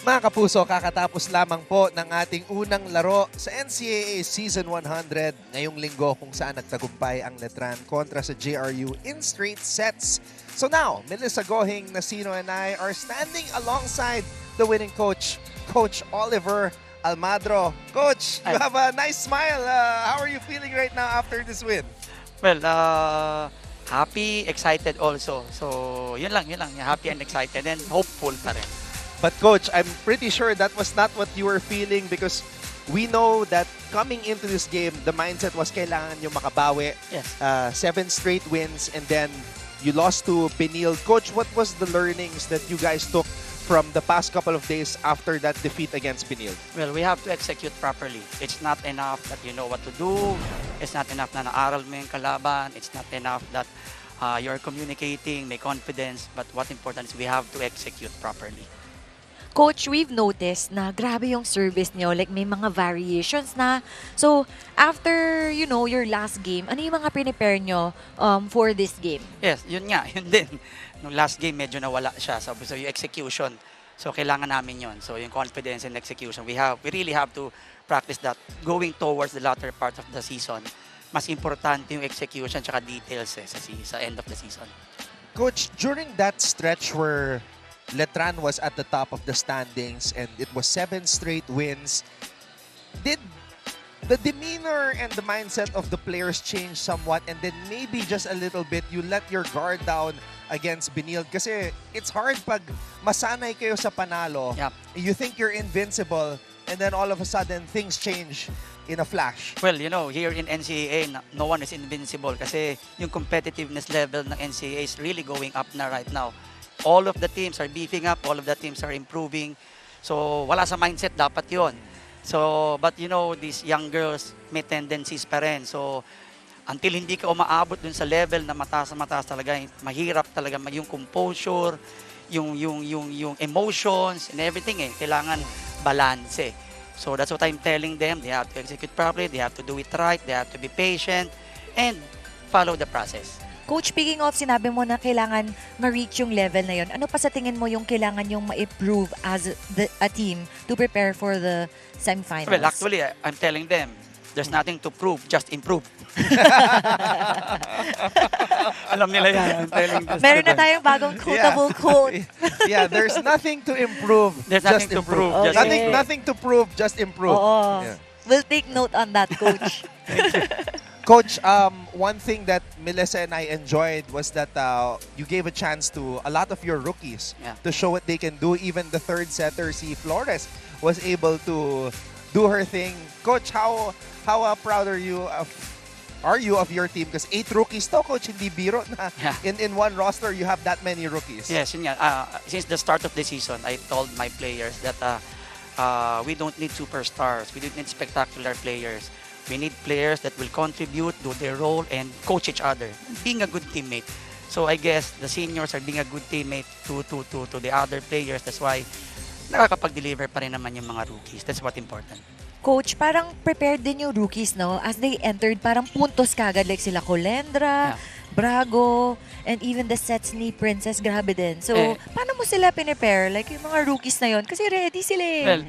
Mga kapuso, kakatapos lamang po ng ating unang laro sa NCAA Season 100 ngayong linggo kung saan nagtagumpay ang Letran kontra sa JRU in straight sets. So now, Melissa Gohing, Nasino and I are standing alongside the winning coach, Coach Oliver Almadro. Coach, you have a nice smile. How are you feeling right now after this win? Well, happy, excited also. So, yun lang. Happy and excited and hopeful pa rin. But Coach, I'm pretty sure that was not what you were feeling because we know that coming into this game, the mindset was kailangan nyo makabawi. Yes. 7 straight wins and then you lost to Benil. Coach, what was the learnings that you guys took from the past couple of days after that defeat against Benil? Well, we have to execute properly. It's not enough that you know what to do. It's not enough na naaral mo yung kalaban. It's not enough that you're communicating, may confidence. But what important is we have to execute properly. Coach, we've noticed na grabe yung service niyo. Like, may mga variations na. So, after, your last game, ano yung mga prepare nyo for this game? Yes, yun din. Nung last game, medyo nawala siya. So yung execution. So, kailangan namin yun. So, yung confidence and execution, we really have to practice that going towards the latter part of the season. Mas importante yung execution tsaka details sa end of the season. Coach, during that stretch where Letran was at the top of the standings and it was 7 straight wins, did the demeanor and the mindset of the players change somewhat and then maybe just a little bit you let your guard down against Benil? Kasi it's hard pag masanay kayo sa panalo, yep. You think you're invincible and then all of a sudden things change in a flash. Well, here in NCAA, no one is invincible kasi yung competitiveness level ng NCAA is really going up na right now. All of the teams are beefing up, all of the teams are improving. So, wala sa mindset, dapat yon. So, but these young girls may tendencies pa rin. So, until hindi ka umaabot dun sa level na mataas talaga, mahirap talaga yung composure, yung emotions and everything kailangan balance So, that's what I'm telling them. They have to execute properly, they have to do it right, they have to be patient, and follow the process. Coach, speaking of, sinabi mo na kailangan ma-reach yung level na yun. Ano pa sa tingin mo yung kailangan yung ma-improve as a team to prepare for the semifinals? Well, actually, I'm telling them, there's nothing to prove, just improve. Alam nila yan. I'm telling this Meron to na them. tayong bagong quotable quote. Yeah, there's nothing to improve. There's just nothing to improve. prove, just Okay. Nothing to prove, just improve. Oo. Yeah. We'll take note on that, Coach. Coach, one thing that Melissa and I enjoyed was that you gave a chance to a lot of your rookies to show what they can do. Even the third setter, si Flores, was able to do her thing. Coach, how proud are you of your team? Because 8 rookies to, Coach, hindi biro na. In one roster, you have that many rookies. Yes, yun nga. Since the start of the season, I told my players that we don't need superstars. We don't need spectacular players. We need players that will contribute, do their role, and coach each other. Being a good teammate. So I guess the seniors are being a good teammate to the other players. That's why nakakapag-deliver pa rin naman yung mga rookies. That's what's important. Coach, parang prepared din yung rookies, no? As they entered, parang puntos kagad. Like sila Colendra, Brago, and even the sets ni Princess, grabe din. So, paano mo sila pinipare? Like yung mga rookies na yon, kasi ready sila eh. Well,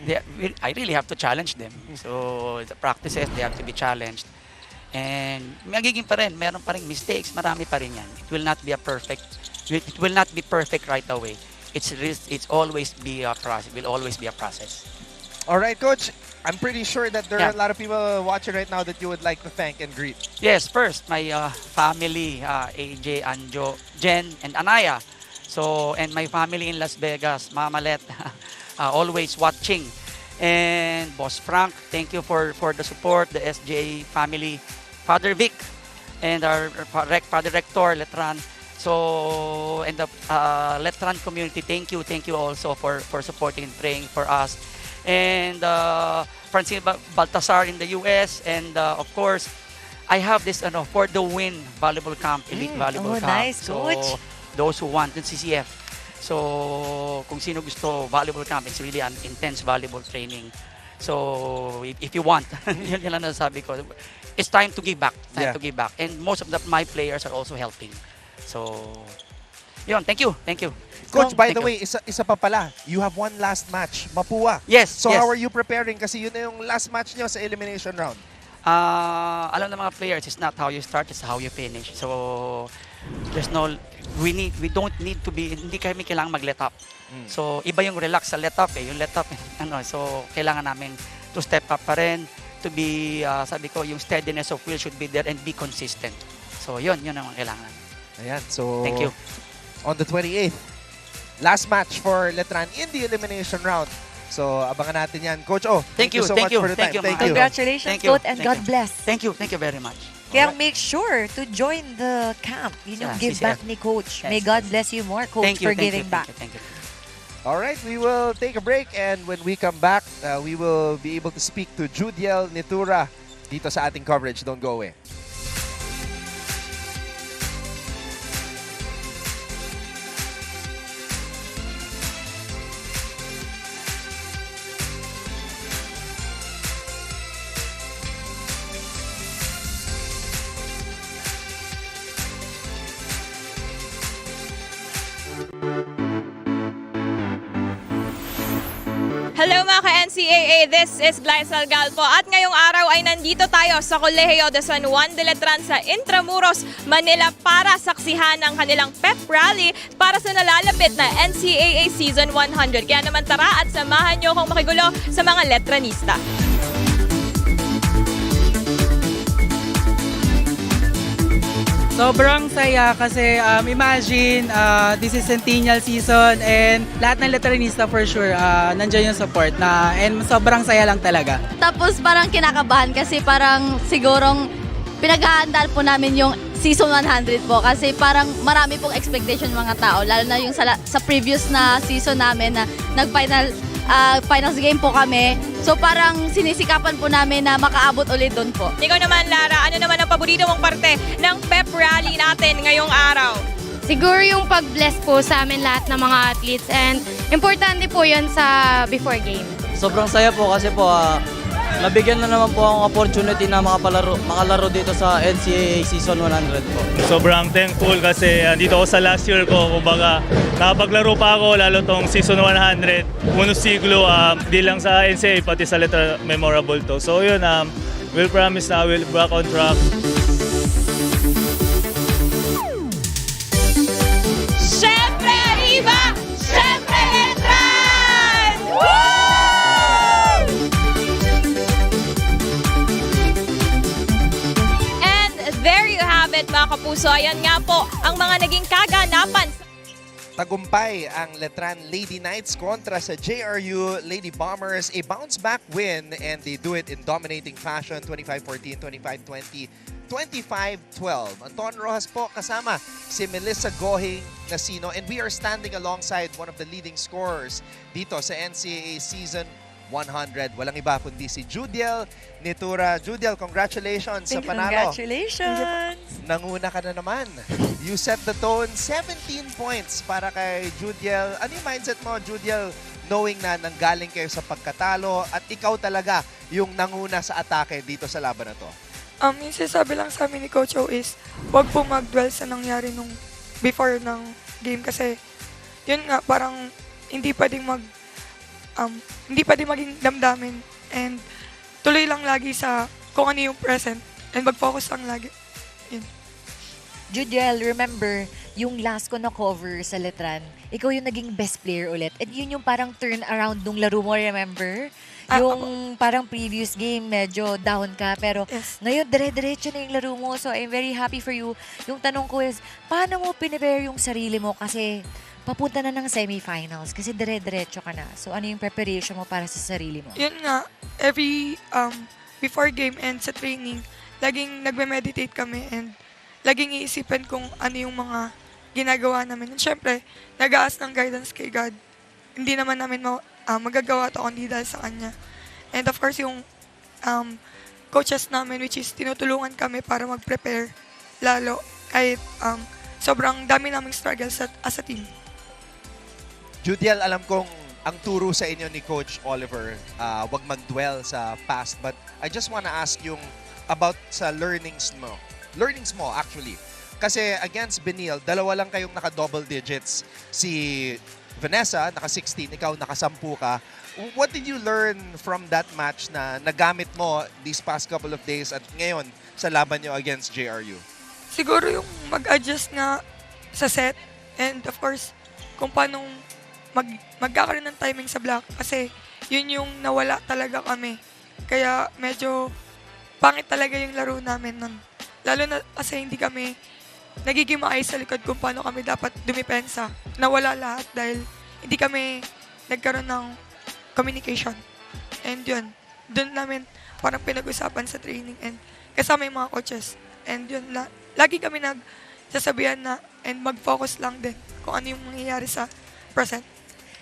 I really have to challenge them. So, the practices, they have to be challenged. And magiging pa rin, meron pa rin mistakes, marami pa rin yan. It will not be perfect right away. It's always be a process. It will always be a process. All right, Coach. I'm pretty sure that there are a lot of people watching right now that you would like to thank and greet. Yes, first, my family, AJ, Anjo, Jen, and Anaya. So, and my family in Las Vegas, Mama Let, always watching. And Boss Frank, thank you for the support, the SJ family, Father Vic, and our Father Rector, Letran. So, and the Letran community, thank you also for supporting and praying for us. And Francine Baltasar in the US, and of course, I have this for the win volleyball camp, elite volleyball camp. Nice, so Coach. those who want the CCF. So kung sino gusto volleyball camp, it's really an intense volleyball training. So if you want, yun lang nasabi ko. It's time to give back. To give back. And most of my players are also helping. So yun, thank you. Coach, by the way, isa pa pala, you have one last match, Mapua. Yes. So how are you preparing? Kasi yun na yung last match nyo sa elimination round. Alam ng mga players, it's not how you start, it's how you finish. So there's no, we don't need to be, hindi kami kailangan mag-let up. So iba yung relax sa let up yung let up, so kailangan namin to step up pa rin, to be, sabi ko, yung steadiness of will should be there and be consistent. So yun ang kailangan. Ayan, so thank you. On the 28th, last match for Letran in the elimination round. So, abangan natin yan. Coach, thank you so much for the time. Thank you. Congratulations, Coach, and God bless. Thank you very much. Kaya make sure to join the camp. Yun yung give back ni Coach. May God bless you more, Coach, for giving back. Thank you. All right, we will take a break, and when we come back, we will be able to speak to Judiel Nitura dito sa ating coverage. Don't go away. Hello mga ka-NCAA, this is Glycel Galpo at ngayong araw ay nandito tayo sa Colegio de San Juan de Letran sa Intramuros, Manila para saksihan ang kanilang pep rally para sa nalalapit na NCAA Season 100. Kaya naman tara at samahan nyo akong makigulo sa mga Letranista. Sobrang saya kasi imagine this is centennial season and lahat ng Letranista for sure nandiyan yung support and sobrang saya lang talaga. Tapos parang kinakabahan kasi parang sigurong pinaghahandaan po namin yung season 100 po kasi parang marami pong expectation mga tao lalo na yung sa previous na season namin na finals game po kami. So parang sinisikapan po namin na makaabot ulit doon po. Ikaw naman, Lara, ano naman ang paborito mong parte ng pep rally natin ngayong araw? Siguro yung pag-bless po sa amin lahat ng mga athletes and importante po yun sa before game. Sobrang saya po kasi po nabigyan na naman po ang opportunity na makalaro dito sa NCAA Season 100 po. Sobrang thankful kasi dito ako sa last year ko, kumbaga nakapaglaro pa ako lalo tong Season 100. Unong siglo, di lang sa NCAA pati sa Letra memorable to. So yun, we'll promise na we'll back on track. ulit mga kapuso. Ayan nga po ang mga naging kaganapan. Tagumpay ang Letran Lady Knights kontra sa JRU Lady Bombers. A bounce-back win and they do it in dominating fashion. 25-14, 25-20, 25-12. Anton Rojas po kasama si Melissa Gohing Nasino and we are standing alongside one of the leading scorers dito sa NCAA Season 100. Walang iba kundi si Judiel Nitura. Judiel, congratulations sa panalo. Congratulations! Nanguna ka na naman. You set the tone. 17 points para kay Judiel. Ano yung mindset mo, Judiel, knowing na nanggaling kayo sa pagkatalo at ikaw talaga yung nanguna sa atake dito sa laban na to? Yung sinasabi lang sa amin ni Coach O is wag po mag-dwell sa nangyari nung before ng game kasi yun nga, parang hindi pwedeng maging damdamin and tuloy lang lagi sa kung ano yung present and mag-focus lang lagi. Yun. Judiel, remember, yung last ko na cover sa Letran, ikaw yung naging best player ulit. And yun yung parang turn around nung laro mo, remember? Yung parang previous game, medyo down ka. Pero ngayon, dire-diretso na yung laro mo. So I'm very happy for you. Yung tanong ko is, paano mo pinipare yung sarili mo? Kasi papunta na ng semifinals. Kasi dire-diretso ka na. So ano yung preparation mo para sa sarili mo? Yun nga, every before game and sa training, laging nagme-meditate kami and laging iisipin kung ano yung mga ginagawa namin. And syempre, nag-aas ng guidance kay God. Hindi naman namin magagawa ito kundi dahil sa Kanya. And of course, yung coaches namin, which is tinutulungan kami para mag-prepare lalo kahit sobrang dami naming struggles as a team. Judiel, alam kong ang turo sa inyo ni Coach Oliver, wag mag-dwell sa past. But I just wanna ask yung about sa learnings mo. Learnings mo, actually. Kasi against Benil, dalawa lang kayong naka-double digits. Si Vanessa, naka-16, ikaw naka-10 ka. What did you learn from that match na nagamit mo these past couple of days at ngayon sa laban nyo against JRU? Siguro yung mag-adjust nga sa set and of course, kung paano magkakaroon ng timing sa block kasi yun yung nawala talaga kami. Kaya medyo pangit talaga yung laro namin nun. Lalo na kasi hindi kami nagiging maayos sa likod kung paano kami dapat dumipensa. Nawala lahat dahil hindi kami nagkaroon ng communication. And yun, doon namin parang pinag-usapan sa training and kasama yung mga coaches. And yun, lagi kami nagsasabihan na and mag-focus lang din kung ano yung mangyayari sa present.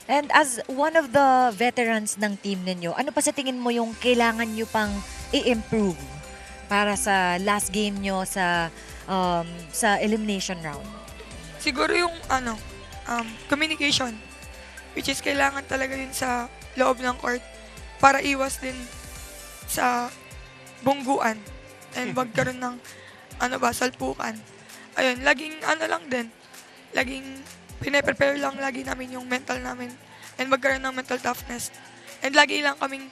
And as one of the veterans ng team ninyo, ano pa sa tingin mo yung kailangan nyo pang i-improve para sa last game nyo sa elimination round? Siguro yung communication, which is kailangan talaga yun sa loob ng court para iwas din sa bungguan and magkaroon ng salpukan. Ayun, laging lang din, laging pinaprepare lang lagi namin yung mental namin and magkaroon ng mental toughness. And lagi lang kaming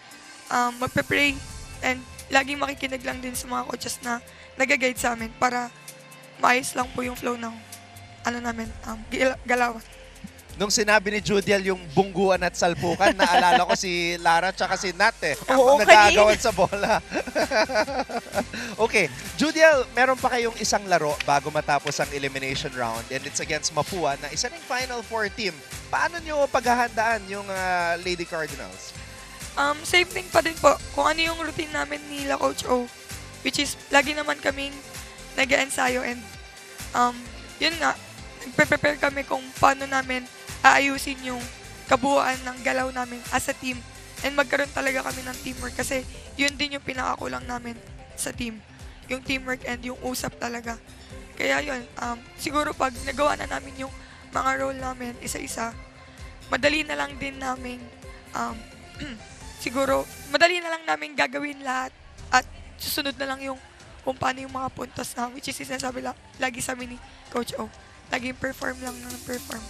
magpe-pray and laging makikinig lang din sa mga coaches na nag-guide sa amin para maayos lang po yung flow ng galawan. Nung sinabi ni Judiel yung bungguan at salpukan, naalala ko si Lara tsaka si Nat Oo, nagagawan sa bola. Okay, Judiel, meron pa kayong isang laro bago matapos ang elimination round and it's against Mapua na isa ring Final Four team. Paano nyo paghahandaan yung Lady Cardinals? Same thing pa din po. Kung ano yung routine namin nila Coach O, which is lagi naman kaming nag-ensayo and yun nga, nagpe-prepare kami kung paano namin aayusin yung kabuuan ng galaw namin as a team and magkaroon talaga kami ng teamwork kasi yun din yung pinakakulang namin sa team. Yung teamwork and yung usap talaga. Kaya yun, siguro pag nagawa na namin yung mga role namin isa-isa, madali na lang din namin siguro, madali na lang namin gagawin lahat at susunod na lang yung kung paano yung mga puntos na which is sinasabi lagi sa amin ni Coach O. Laging perform lang ng perform.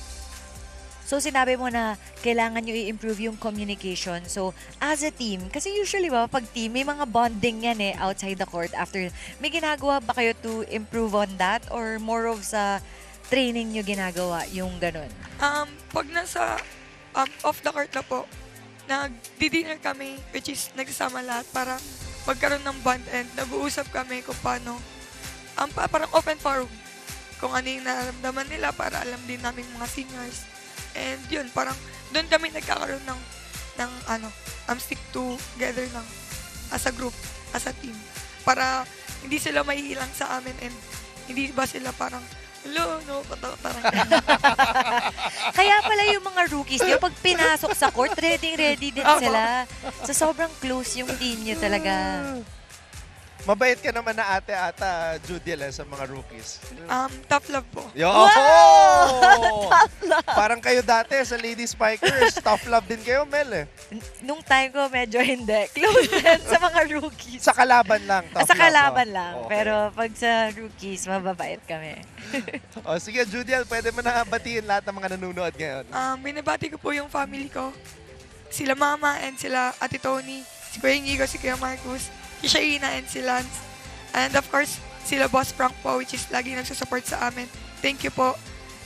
So sinabi mo na kailangan nyo i-improve yung communication. So as a team, kasi usually pag team, may mga bonding yan outside the court. After, may ginagawa ba kayo to improve on that? Or more of sa training nyo ginagawa yung ganun? Pag nasa off the court na po, nag-dinner kami, which is nagsasama lahat para magkaroon ng bond and nag-uusap kami kung paano parang open forum. Kung ano yung nararamdaman nila para alam din namin mga seniors. And yun, parang doon kami nagkakaroon ng stick together ng as a group, as a team. Para hindi sila mahihilang sa amin and hindi ba sila parang, parang Kaya pala yung mga rookies, yung pag pinasok sa court, ready din sila. So sobrang close yung team niyo talaga. Mabait ka naman na ate-ata, Judiel, sa mga rookies. Tough love po. Yo! Tough love! Parang kayo dati sa Lady Spikers, tough love din kayo, Mel eh. Nung time ko, medyo hindi. Close din sa mga rookies. Sa kalaban lang, tough Sa love. kalaban lang. Okay. Pero pag sa rookies, mababait kami. O sige, Judiel, pwede mo na batiin lahat ng mga nanonood ngayon. Binabati ko po yung family ko. Sila Mama and sila Ate Tony, si Kuya Inigo, si Kuya Marcus, si Shaina and si Lance. And of course, sila Boss Frank po, which is lagi nagsusupport sa amin. Thank you po.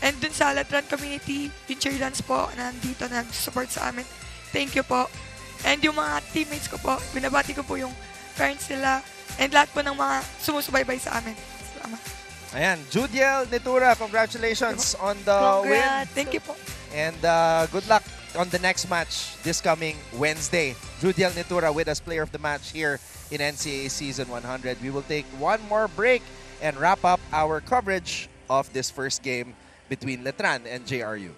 And dun sa Latran community, yung cheerleaders po, nandito nagsusupport sa amin. Thank you po. And yung mga teammates ko po, binabati ko po yung parents nila and lahat po ng mga sumusubaybay sa amin. Salamat. Ayan, Judiel Nitura, congratulations on the win. Thank you po. And good luck on the next match this coming Wednesday. Judiel Nitura with us player of the match here in NCAA Season 100. We will take one more break and wrap up our coverage of this first game between Letran and JRU.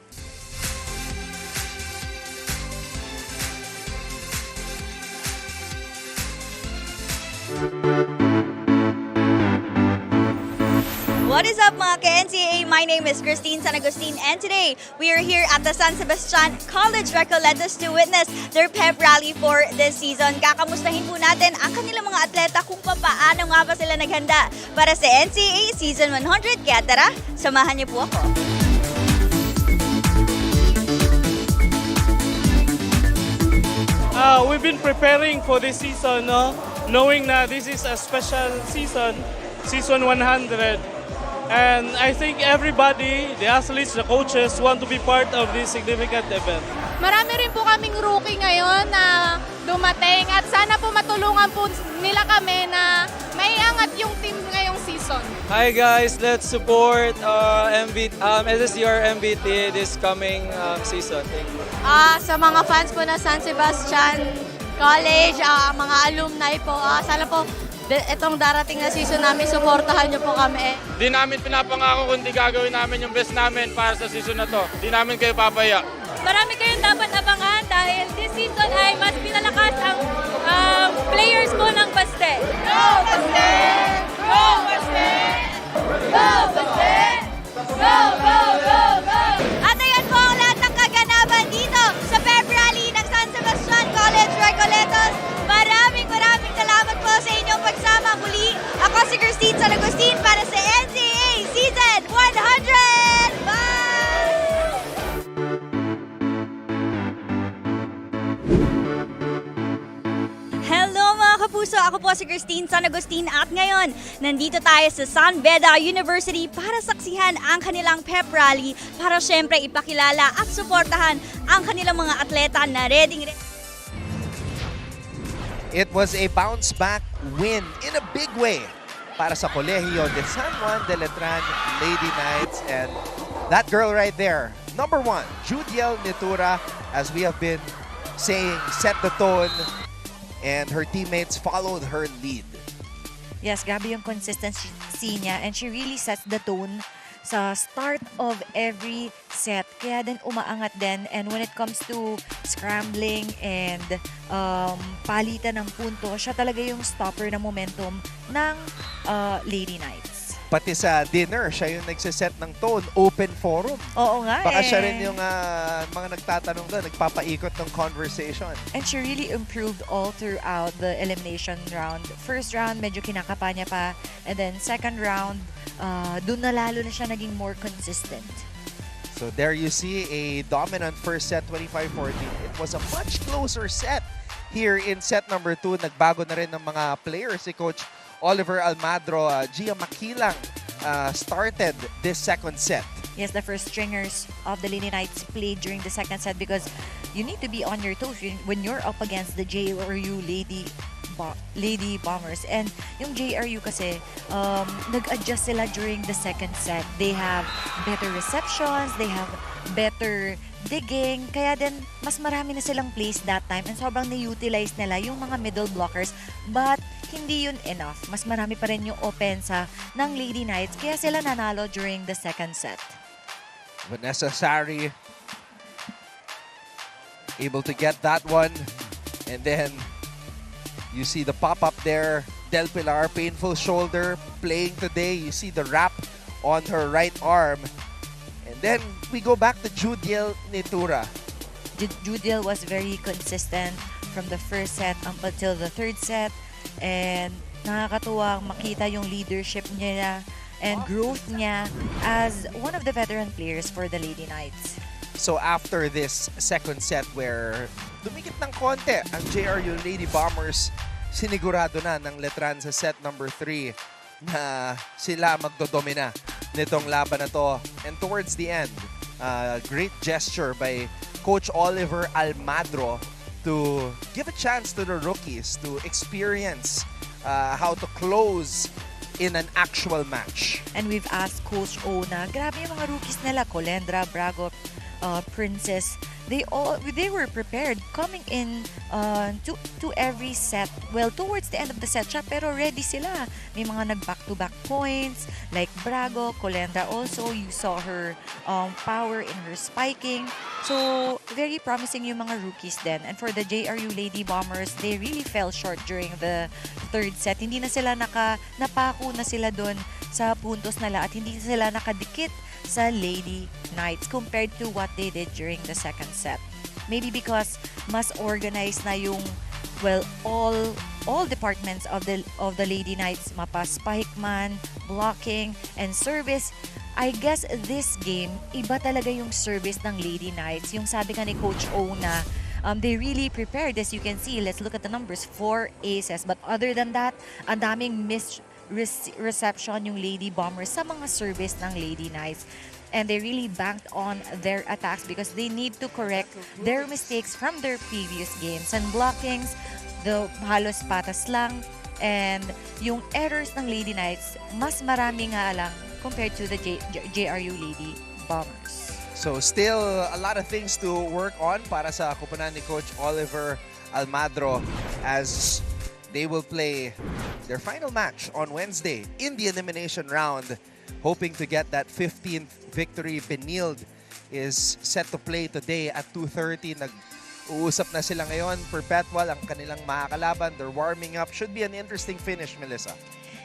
What is up mga ka-NCAA? My name is Christine San Agustin and today we are here at the San Sebastian College Recoletos to witness their pep rally for this season. Kakamustahin po natin ang kanilang mga atleta kung paano nga ba sila naghanda para sa NCAA Season 100. Kaya tara, samahan niyo po ako. We've been preparing for this season, knowing that this is a special season, Season 100. And I think everybody, the athletes, the coaches, want to be part of this significant event. Marami rin po kaming rookie ngayon na dumating at sana po matulungan po nila kami na maiangat yung team ngayong season. Hi guys, let's support SSCR MBT this coming season. Thank you. Sa mga fans po na San Sebastian College, mga alumni po, sana po itong darating na season namin, supportahan niyo po kami. Di namin pinapangako kundi gagawin namin yung best namin para sa season na to. Di namin kayo papaya. Marami kayong dapat abangan dahil this season ay mas pinalakas ang players po ng Baste. Go Baste! Go Baste! Go Baste! Go, go, go, go! At ayan po ang lahat ng kaganapan dito sa pep rally ng San Sebastian College Recoletos. Maraming salamat po sa inyong pagsama muli. Ako si Christine San Agustin para sa NCAA Season 100! Bye! Hello mga kapuso! Ako po si Christine San Agustin at ngayon, nandito tayo sa San Beda University para saksihan ang kanilang pep rally para syempre ipakilala at suportahan ang kanilang mga atleta na ready. It was a bounce-back win in a big way para sa Colegio de San Juan de Letran Lady Knights. And that girl right there, number 1, Judiel Nitura, as we have been saying, set the tone and her teammates followed her lead. Yes, grabe yung consistency niya and she really sets the tone sa start of every set. Kaya din umaangat din. And when it comes to scrambling and palitan ng punto, siya talaga yung stopper ng momentum ng Lady Knights. Pati sa dinner, siya yung nagsiset ng tone, open forum. Oo nga Baka siya rin yung mga nagtatanong doon, nagpapaikot ng conversation. And she really improved all throughout the elimination round. First round, medyo kinakapa niya pa. And then second round, doon na lalo na siya naging more consistent. So there you see a dominant first set, 25-14. It was a much closer set here in set number 2. Nagbago na rin ng mga players. Si Coach Oliver Almadro, Gia Makilang started this second set. Yes, the first stringers of the Lady Knights played during the second set because you need to be on your toes when you're up against the JRU Lady Lady Bombers. And yung JRU kasi, nag-adjust sila during the second set. They have better receptions, they have better digging, kaya din mas marami na silang plays that time and sobrang na-utilize nila yung mga middle blockers, but hindi yun enough. Mas marami pa rin yung opensa ng Lady Knights, kaya sila nanalo during the second set. Vanessa Sari able to get that one, and then you see the pop-up there. Del Pilar, painful shoulder, playing today. You see the wrap on her right arm. And then we go back to Judiel Nitura. Judiel was very consistent from the first set up until the third set. And nakakatuwang makita yung leadership niya and growth niya as one of the veteran players for the Lady Knights. So after this second set where dumikit ng konti ang JRU Lady Bombers, sinigurado na ng Letran sa set number 3 na sila magdodomina nitong laban na to. And towards the end, great gesture by Coach Oliver Almadro to give a chance to the rookies to experience how to close in an actual match. And we've asked Coach O na grabe yung mga rookies nila, Colendra, Brago, Princess, they were prepared coming in to every set. Well, towards the end of the set siya, pero ready sila. May mga nag-back-to-back points like Brago, Colendra also. You saw her power in her spiking. So, very promising yung mga rookies then. And for the JRU Lady Bombers, they really fell short during the third set. Hindi na sila napako na sila doon sa puntos nila at hindi sila nakadikit sa Lady Knights compared to what they did during the second set. Maybe because mas organized na yung, well, all departments of the Lady Knights, mapa, spike man, blocking, and service. I guess this game, iba talaga yung service ng Lady Knights. Yung sabi ka ni Coach O na they really prepared. As you can see, let's look at the numbers, 4 aces. But other than that, ang daming reception yung Lady Bombers sa mga service ng Lady Knights. And they really banked on their attacks because they need to correct their mistakes from their previous games. And blockings, the halos patas lang. And yung errors ng Lady Knights, mas marami nga lang compared to the JRU Lady Bombers. So still a lot of things to work on para sa kupunan ni Coach Oliver Almadro as they will play their final match on Wednesday in the elimination round, hoping to get that 15th victory. Benilde is set to play today at 2:30. Nag-uusap na sila ngayon. Perpetual ang kanilang makakalaban. They're warming up. Should be an interesting finish, Melissa.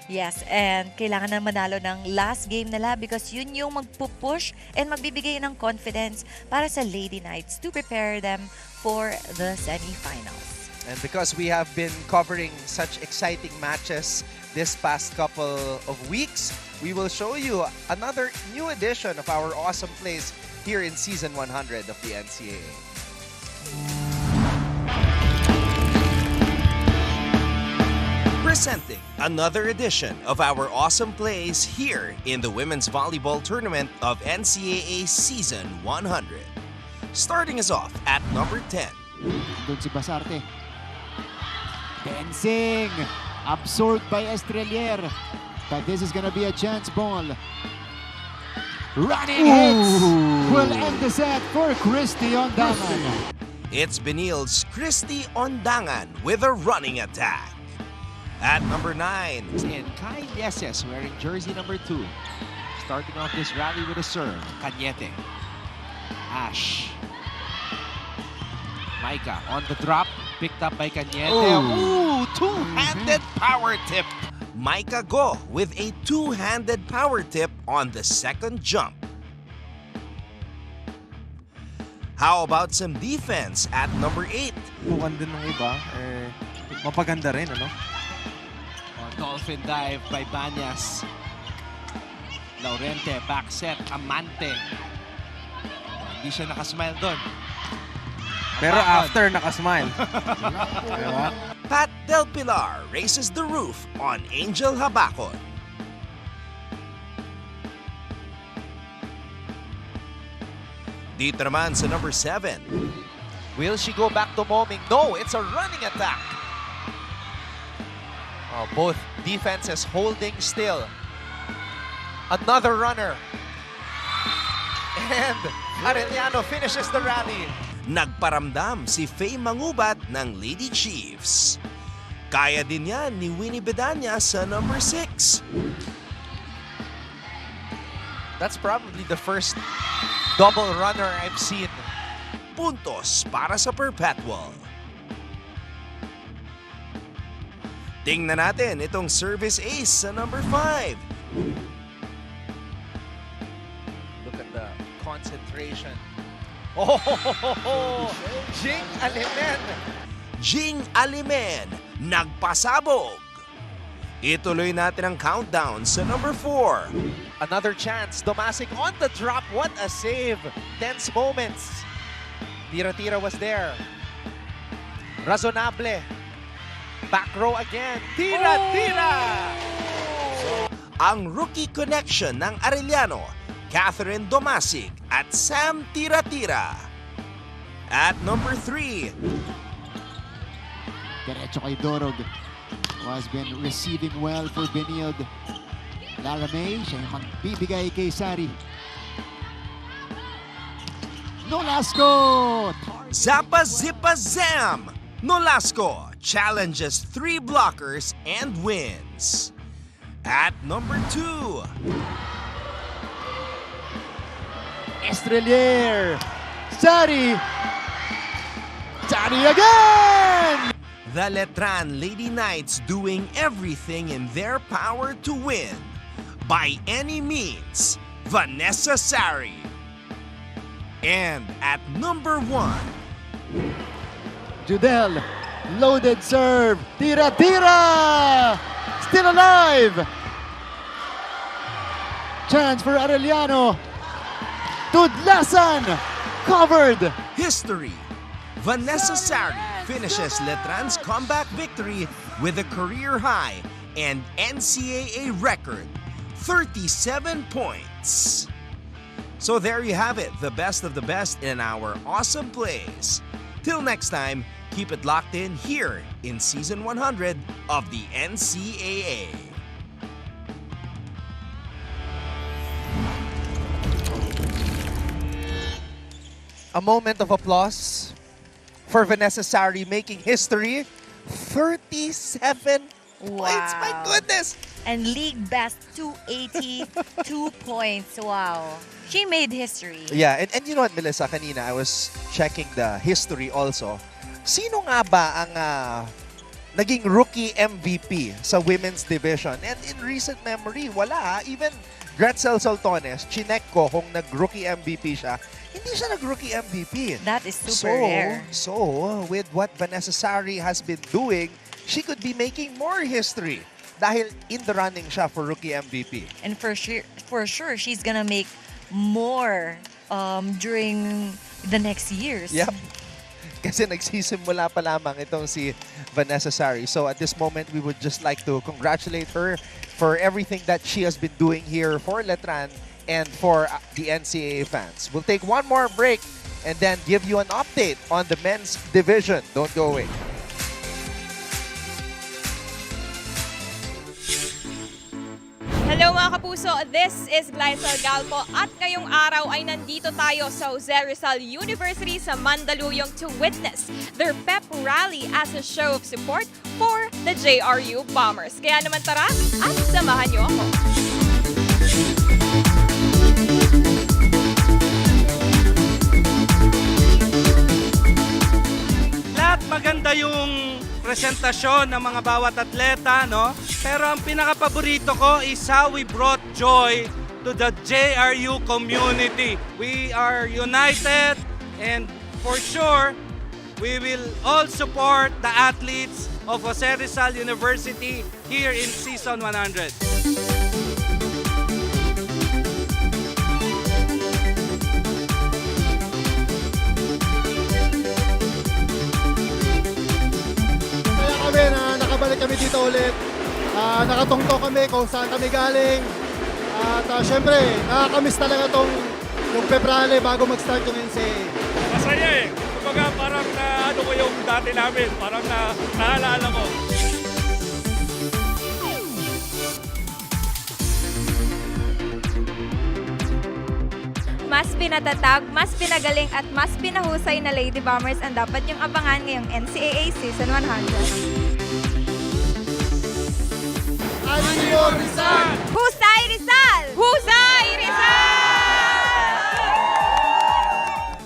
Yes, and kailangan na manalo ng last game nila because yun yung magpupush and magbibigay ng confidence para sa Lady Knights to prepare them for the semifinals. And because we have been covering such exciting matches this past couple of weeks, we will show you another new edition of our awesome plays here in Season 100 of the NCAA. Presenting another edition of our awesome plays here in the Women's Volleyball Tournament of NCAA Season 100. Starting us off at number 10. Doon si Basarte. Tensing, absorbed by Estrelier. But this is gonna be a chance ball. Running hits will end the set for Christy Ondangan. It's Benilde's Christy Ondangan with a running attack. At number 9. And Kai Yeses wearing jersey number 2. Starting off this rally with a serve. Cañete. Ash. Micah on the drop. Picked up by Cañete. Ooh, two-handed power tip. Micah Go with a two-handed power tip on the second jump. How about some defense at number 8? Bukan din ng iba, mapaganda rin, ano? Dolphin dive by Banyas. Laurente, back set, Amante. Hindi siya nakasmile doon. Pero after nakasmile. Diba? Pat Del Pilar raises the roof on Angel Habacon. Dito naman sa number 7. Will she go back to moming? No, it's a running attack. Oh, both defenses holding still. Another runner. And Arellano finishes the rally. Nagparamdam si Faye Mangubat ng Lady Chiefs. Kaya din yan ni Winnie Bedanya sa number 6. That's probably the first double runner I've seen. Puntos para sa Perpetual. Tingnan natin itong service ace sa number 5. Look at the concentration. Oh, Jing Alimen. Jing Alimen, nagpasabog. Ituloy natin ang countdown sa number 4. Another chance. Domasic on the drop. What a save. Tense moments. Tira-tira was there. Razonable. Back row again. Tira-tira! Ang rookie connection ng Arellano, Catherine Domasic at Sam Tira-tira. At number 3, Diretso kay Dorog, who has been receiving well for Benilde. Lara May, siya yung magbibigay kay Sari. Nolasco! Zappa Zippa Zam! Nolasco challenges 3 blockers and wins. At number 2, Estrelier! Sari! Sari again! the Letran Lady Knights doing everything in their power to win. By any means, Vanessa Sari. And at number 1, Judel, loaded serve. Tira-tira! Still alive! Chance for Arellano. Tudlasan! Covered! history. Vanessa Sari finishes Letran's comeback victory with a career high and NCAA record, 37 points. So there you have it, the best of the best in our awesome plays. Till next time, keep it locked in here in Season 100 of the NCAA. A moment of applause for Vanessa Sari making history. 37 points, my goodness! And league best 282 points. Wow. She made history. Yeah, and you know what, Melissa, kanina I was checking the history also. Sino nga ba ang naging rookie MVP sa women's division? And in recent memory, wala. Even Gretzel Soltones, chinek ko kung nag-rookie MVP siya, hindi siya nag-rookie MVP. That is super rare. So, with what Vanessa Sari has been doing, she could be making more history dahil in the running siya for rookie MVP. And for sure, she's gonna make more during the next years. Yep. Kasi nagsisimula pa lamang itong si Vanessa Sari. So at this moment, we would just like to congratulate her for everything that she has been doing here for Letran and for the NCAA fans. We'll take one more break and then give you an update on the men's division. Don't go away. Hello mga kapuso, this is Glycel Galpo at ngayong araw ay nandito tayo sa Jose Rizal University sa Mandaluyong to witness their pep rally as a show of support for the JRU Bombers. Kaya naman tara at samahan niyo ako. Lahat maganda yung presentasyon ng mga bawat atleta, no? Pero ang pinaka-paborito ko is how we brought joy to the JRU community. We are united and for sure, we will all support the athletes of Jose Rizal University here in Season 100. Nakabalik kami dito ulit. Nakatungtong kami kung saan kami galing. At syempre, nakakamiss talaga yung February bago mag-start yung NCAA. Masaya eh. Kumbaga parang ano ko yung dati namin. Parang naalala ko. mas pinatatag, mas pinagaling at mas pinahusay na Lady Bombers ang dapat niyong abangan ngayong NCAA Season 100. Husay Rizal! Husay Rizal!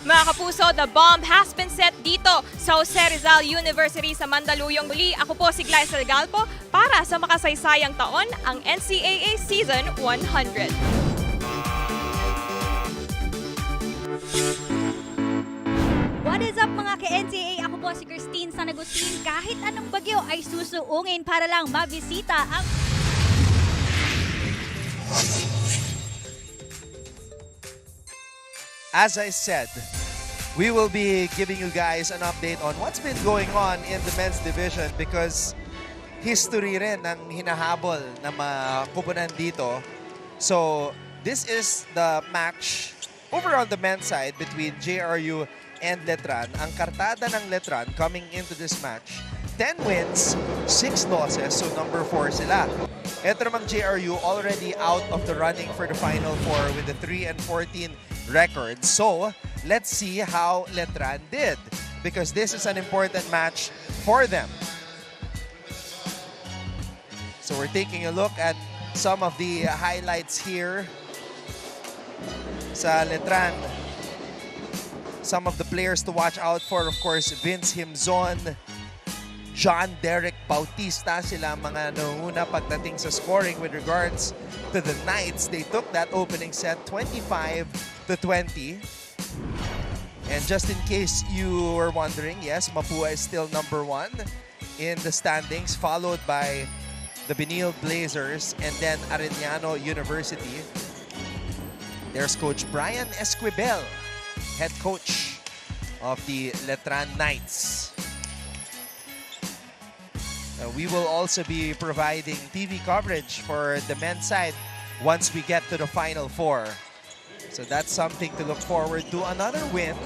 Mga kapuso, the bomb has been set dito sa Jose Rizal University sa Mandaluyong. Muli, ako po si Glycel Galpo para sa makasaysayang taon, ang NCAA Season 100. What is up mga ka-NCAA? Ako po si Christine San Agustin. Kahit anong bagyo ay susuungin para lang mabisita ang... As I said, we will be giving you guys an update on what's been going on in the men's division because history rin ang hinahabol na makupunan dito. So, this is the match over on the men's side between JRU and Letran. Ang kartada ng Letran coming into this match, 10 wins, 6 losses, so number 4 sila. Ito namang JRU already out of the running for the Final Four with the 3-14 record. So, let's see how Letran did because this is an important match for them. So, we're taking a look at some of the highlights here sa Letran. Some of the players to watch out for, of course, Vince Himzon, John Derek Bautista, sila mga nanguna pagdating sa scoring with regards to the Knights. They took that opening set 25-20. And just in case you were wondering, yes, Mapua is still number 1 in the standings, followed by the Benil Blazers and then Arellano University. There's Coach Brian Esquivel, head coach of the Letran Knights. We will also be providing TV coverage for the men's side once we get to the Final Four. So that's something to look forward to. Another win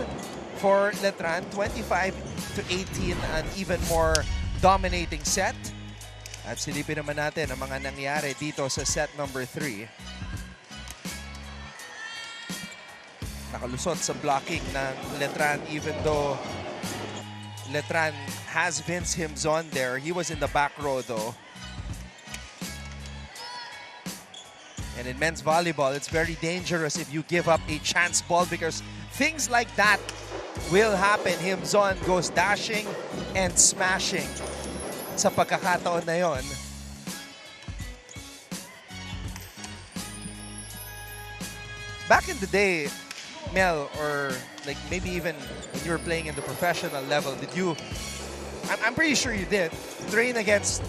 for Letran, 25-18, an even more dominating set. At silipin naman natin ang mga nangyari dito sa set number 3. Nakalusot sa blocking ng Letran even though Letran has Vince Himzon there. He was in the back row though. And in men's volleyball, it's very dangerous if you give up a chance ball because things like that will happen. Himzon goes dashing and smashing sa pagkakataon na yon. Back in the day, Mel, or like maybe even when you were playing in the professional level, did you, I'm pretty sure you did, train against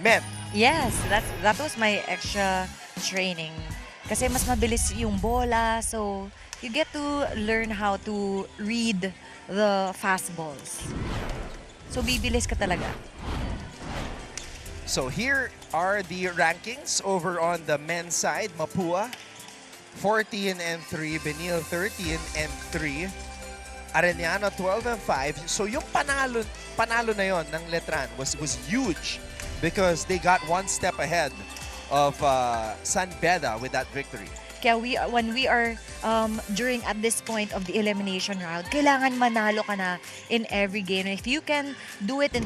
men? Yes, that was my extra training. Kasi mas mabilis yung bola, so you get to learn how to read the fast balls. So bibilis ka talaga. So here are the rankings over on the men's side. Mapua 14-3, Benil 13-3, Arellano 12-5. So yung panalo na yon ng Letran was huge because they got one step ahead of San Beda with that victory. Kaya when we are during at this point of the elimination round, kailangan manalo ka na in every game. If you can do it in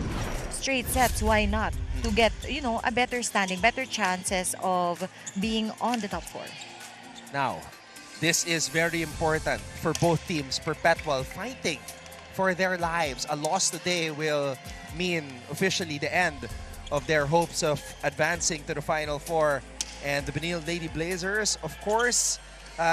straight sets, why not? To get, a better standing, better chances of being on the top 4. Now, this is very important for both teams. Perpetual fighting for their lives. A loss today will mean officially the end of their hopes of advancing to the Final Four. And the Benil Lady Blazers, of course,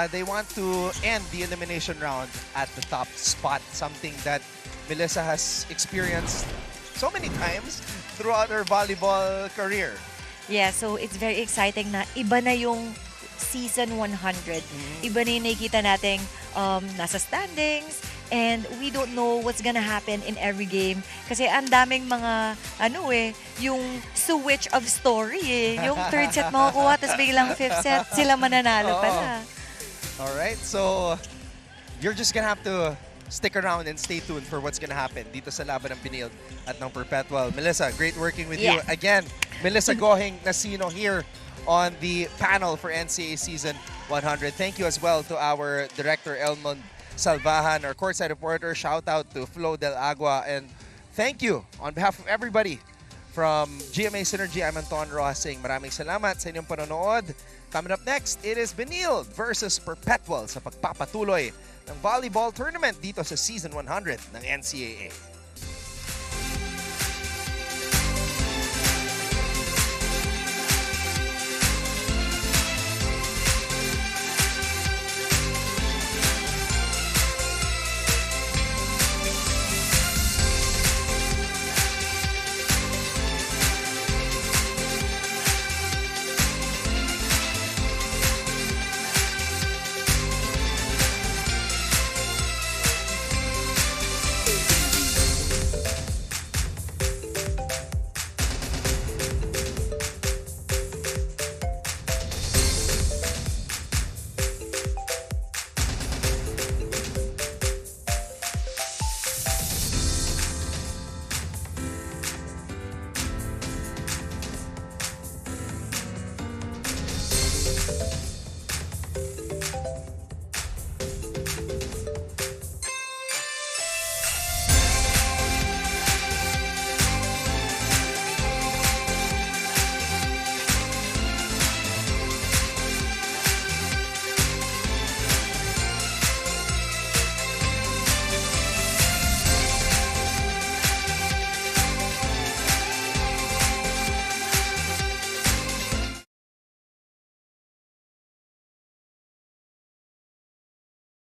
they want to end the elimination round at the top spot. Something that Melissa has experienced so many times throughout her volleyball career. Yeah, so it's very exciting na iba na yung Season 100. Iba na yung nakikita nating nasa standings, and we don't know what's gonna happen in every game. Kasi ang daming mga, yung switch of story eh. Yung third set makukuha, tapos biglang fifth set, sila mananalo pala. Alright, so you're just gonna have to stick around and stay tuned for what's gonna happen dito sa laban ng Benil at ng Perpetual. Melissa, great working with you. Again, Melissa Gohing Nasino here on the panel for NCAA Season 100. Thank you as well to our Director Elmond Salvahan, our courtside reporter. Shout out to Flo Del Agua. And thank you on behalf of everybody from GMA Synergy. I'm Anton Roasing. Maraming salamat sa inyong panonood. Coming up next, it is Benil versus Perpetual sa pagpapatuloy ng volleyball tournament dito sa Season 100 ng NCAA.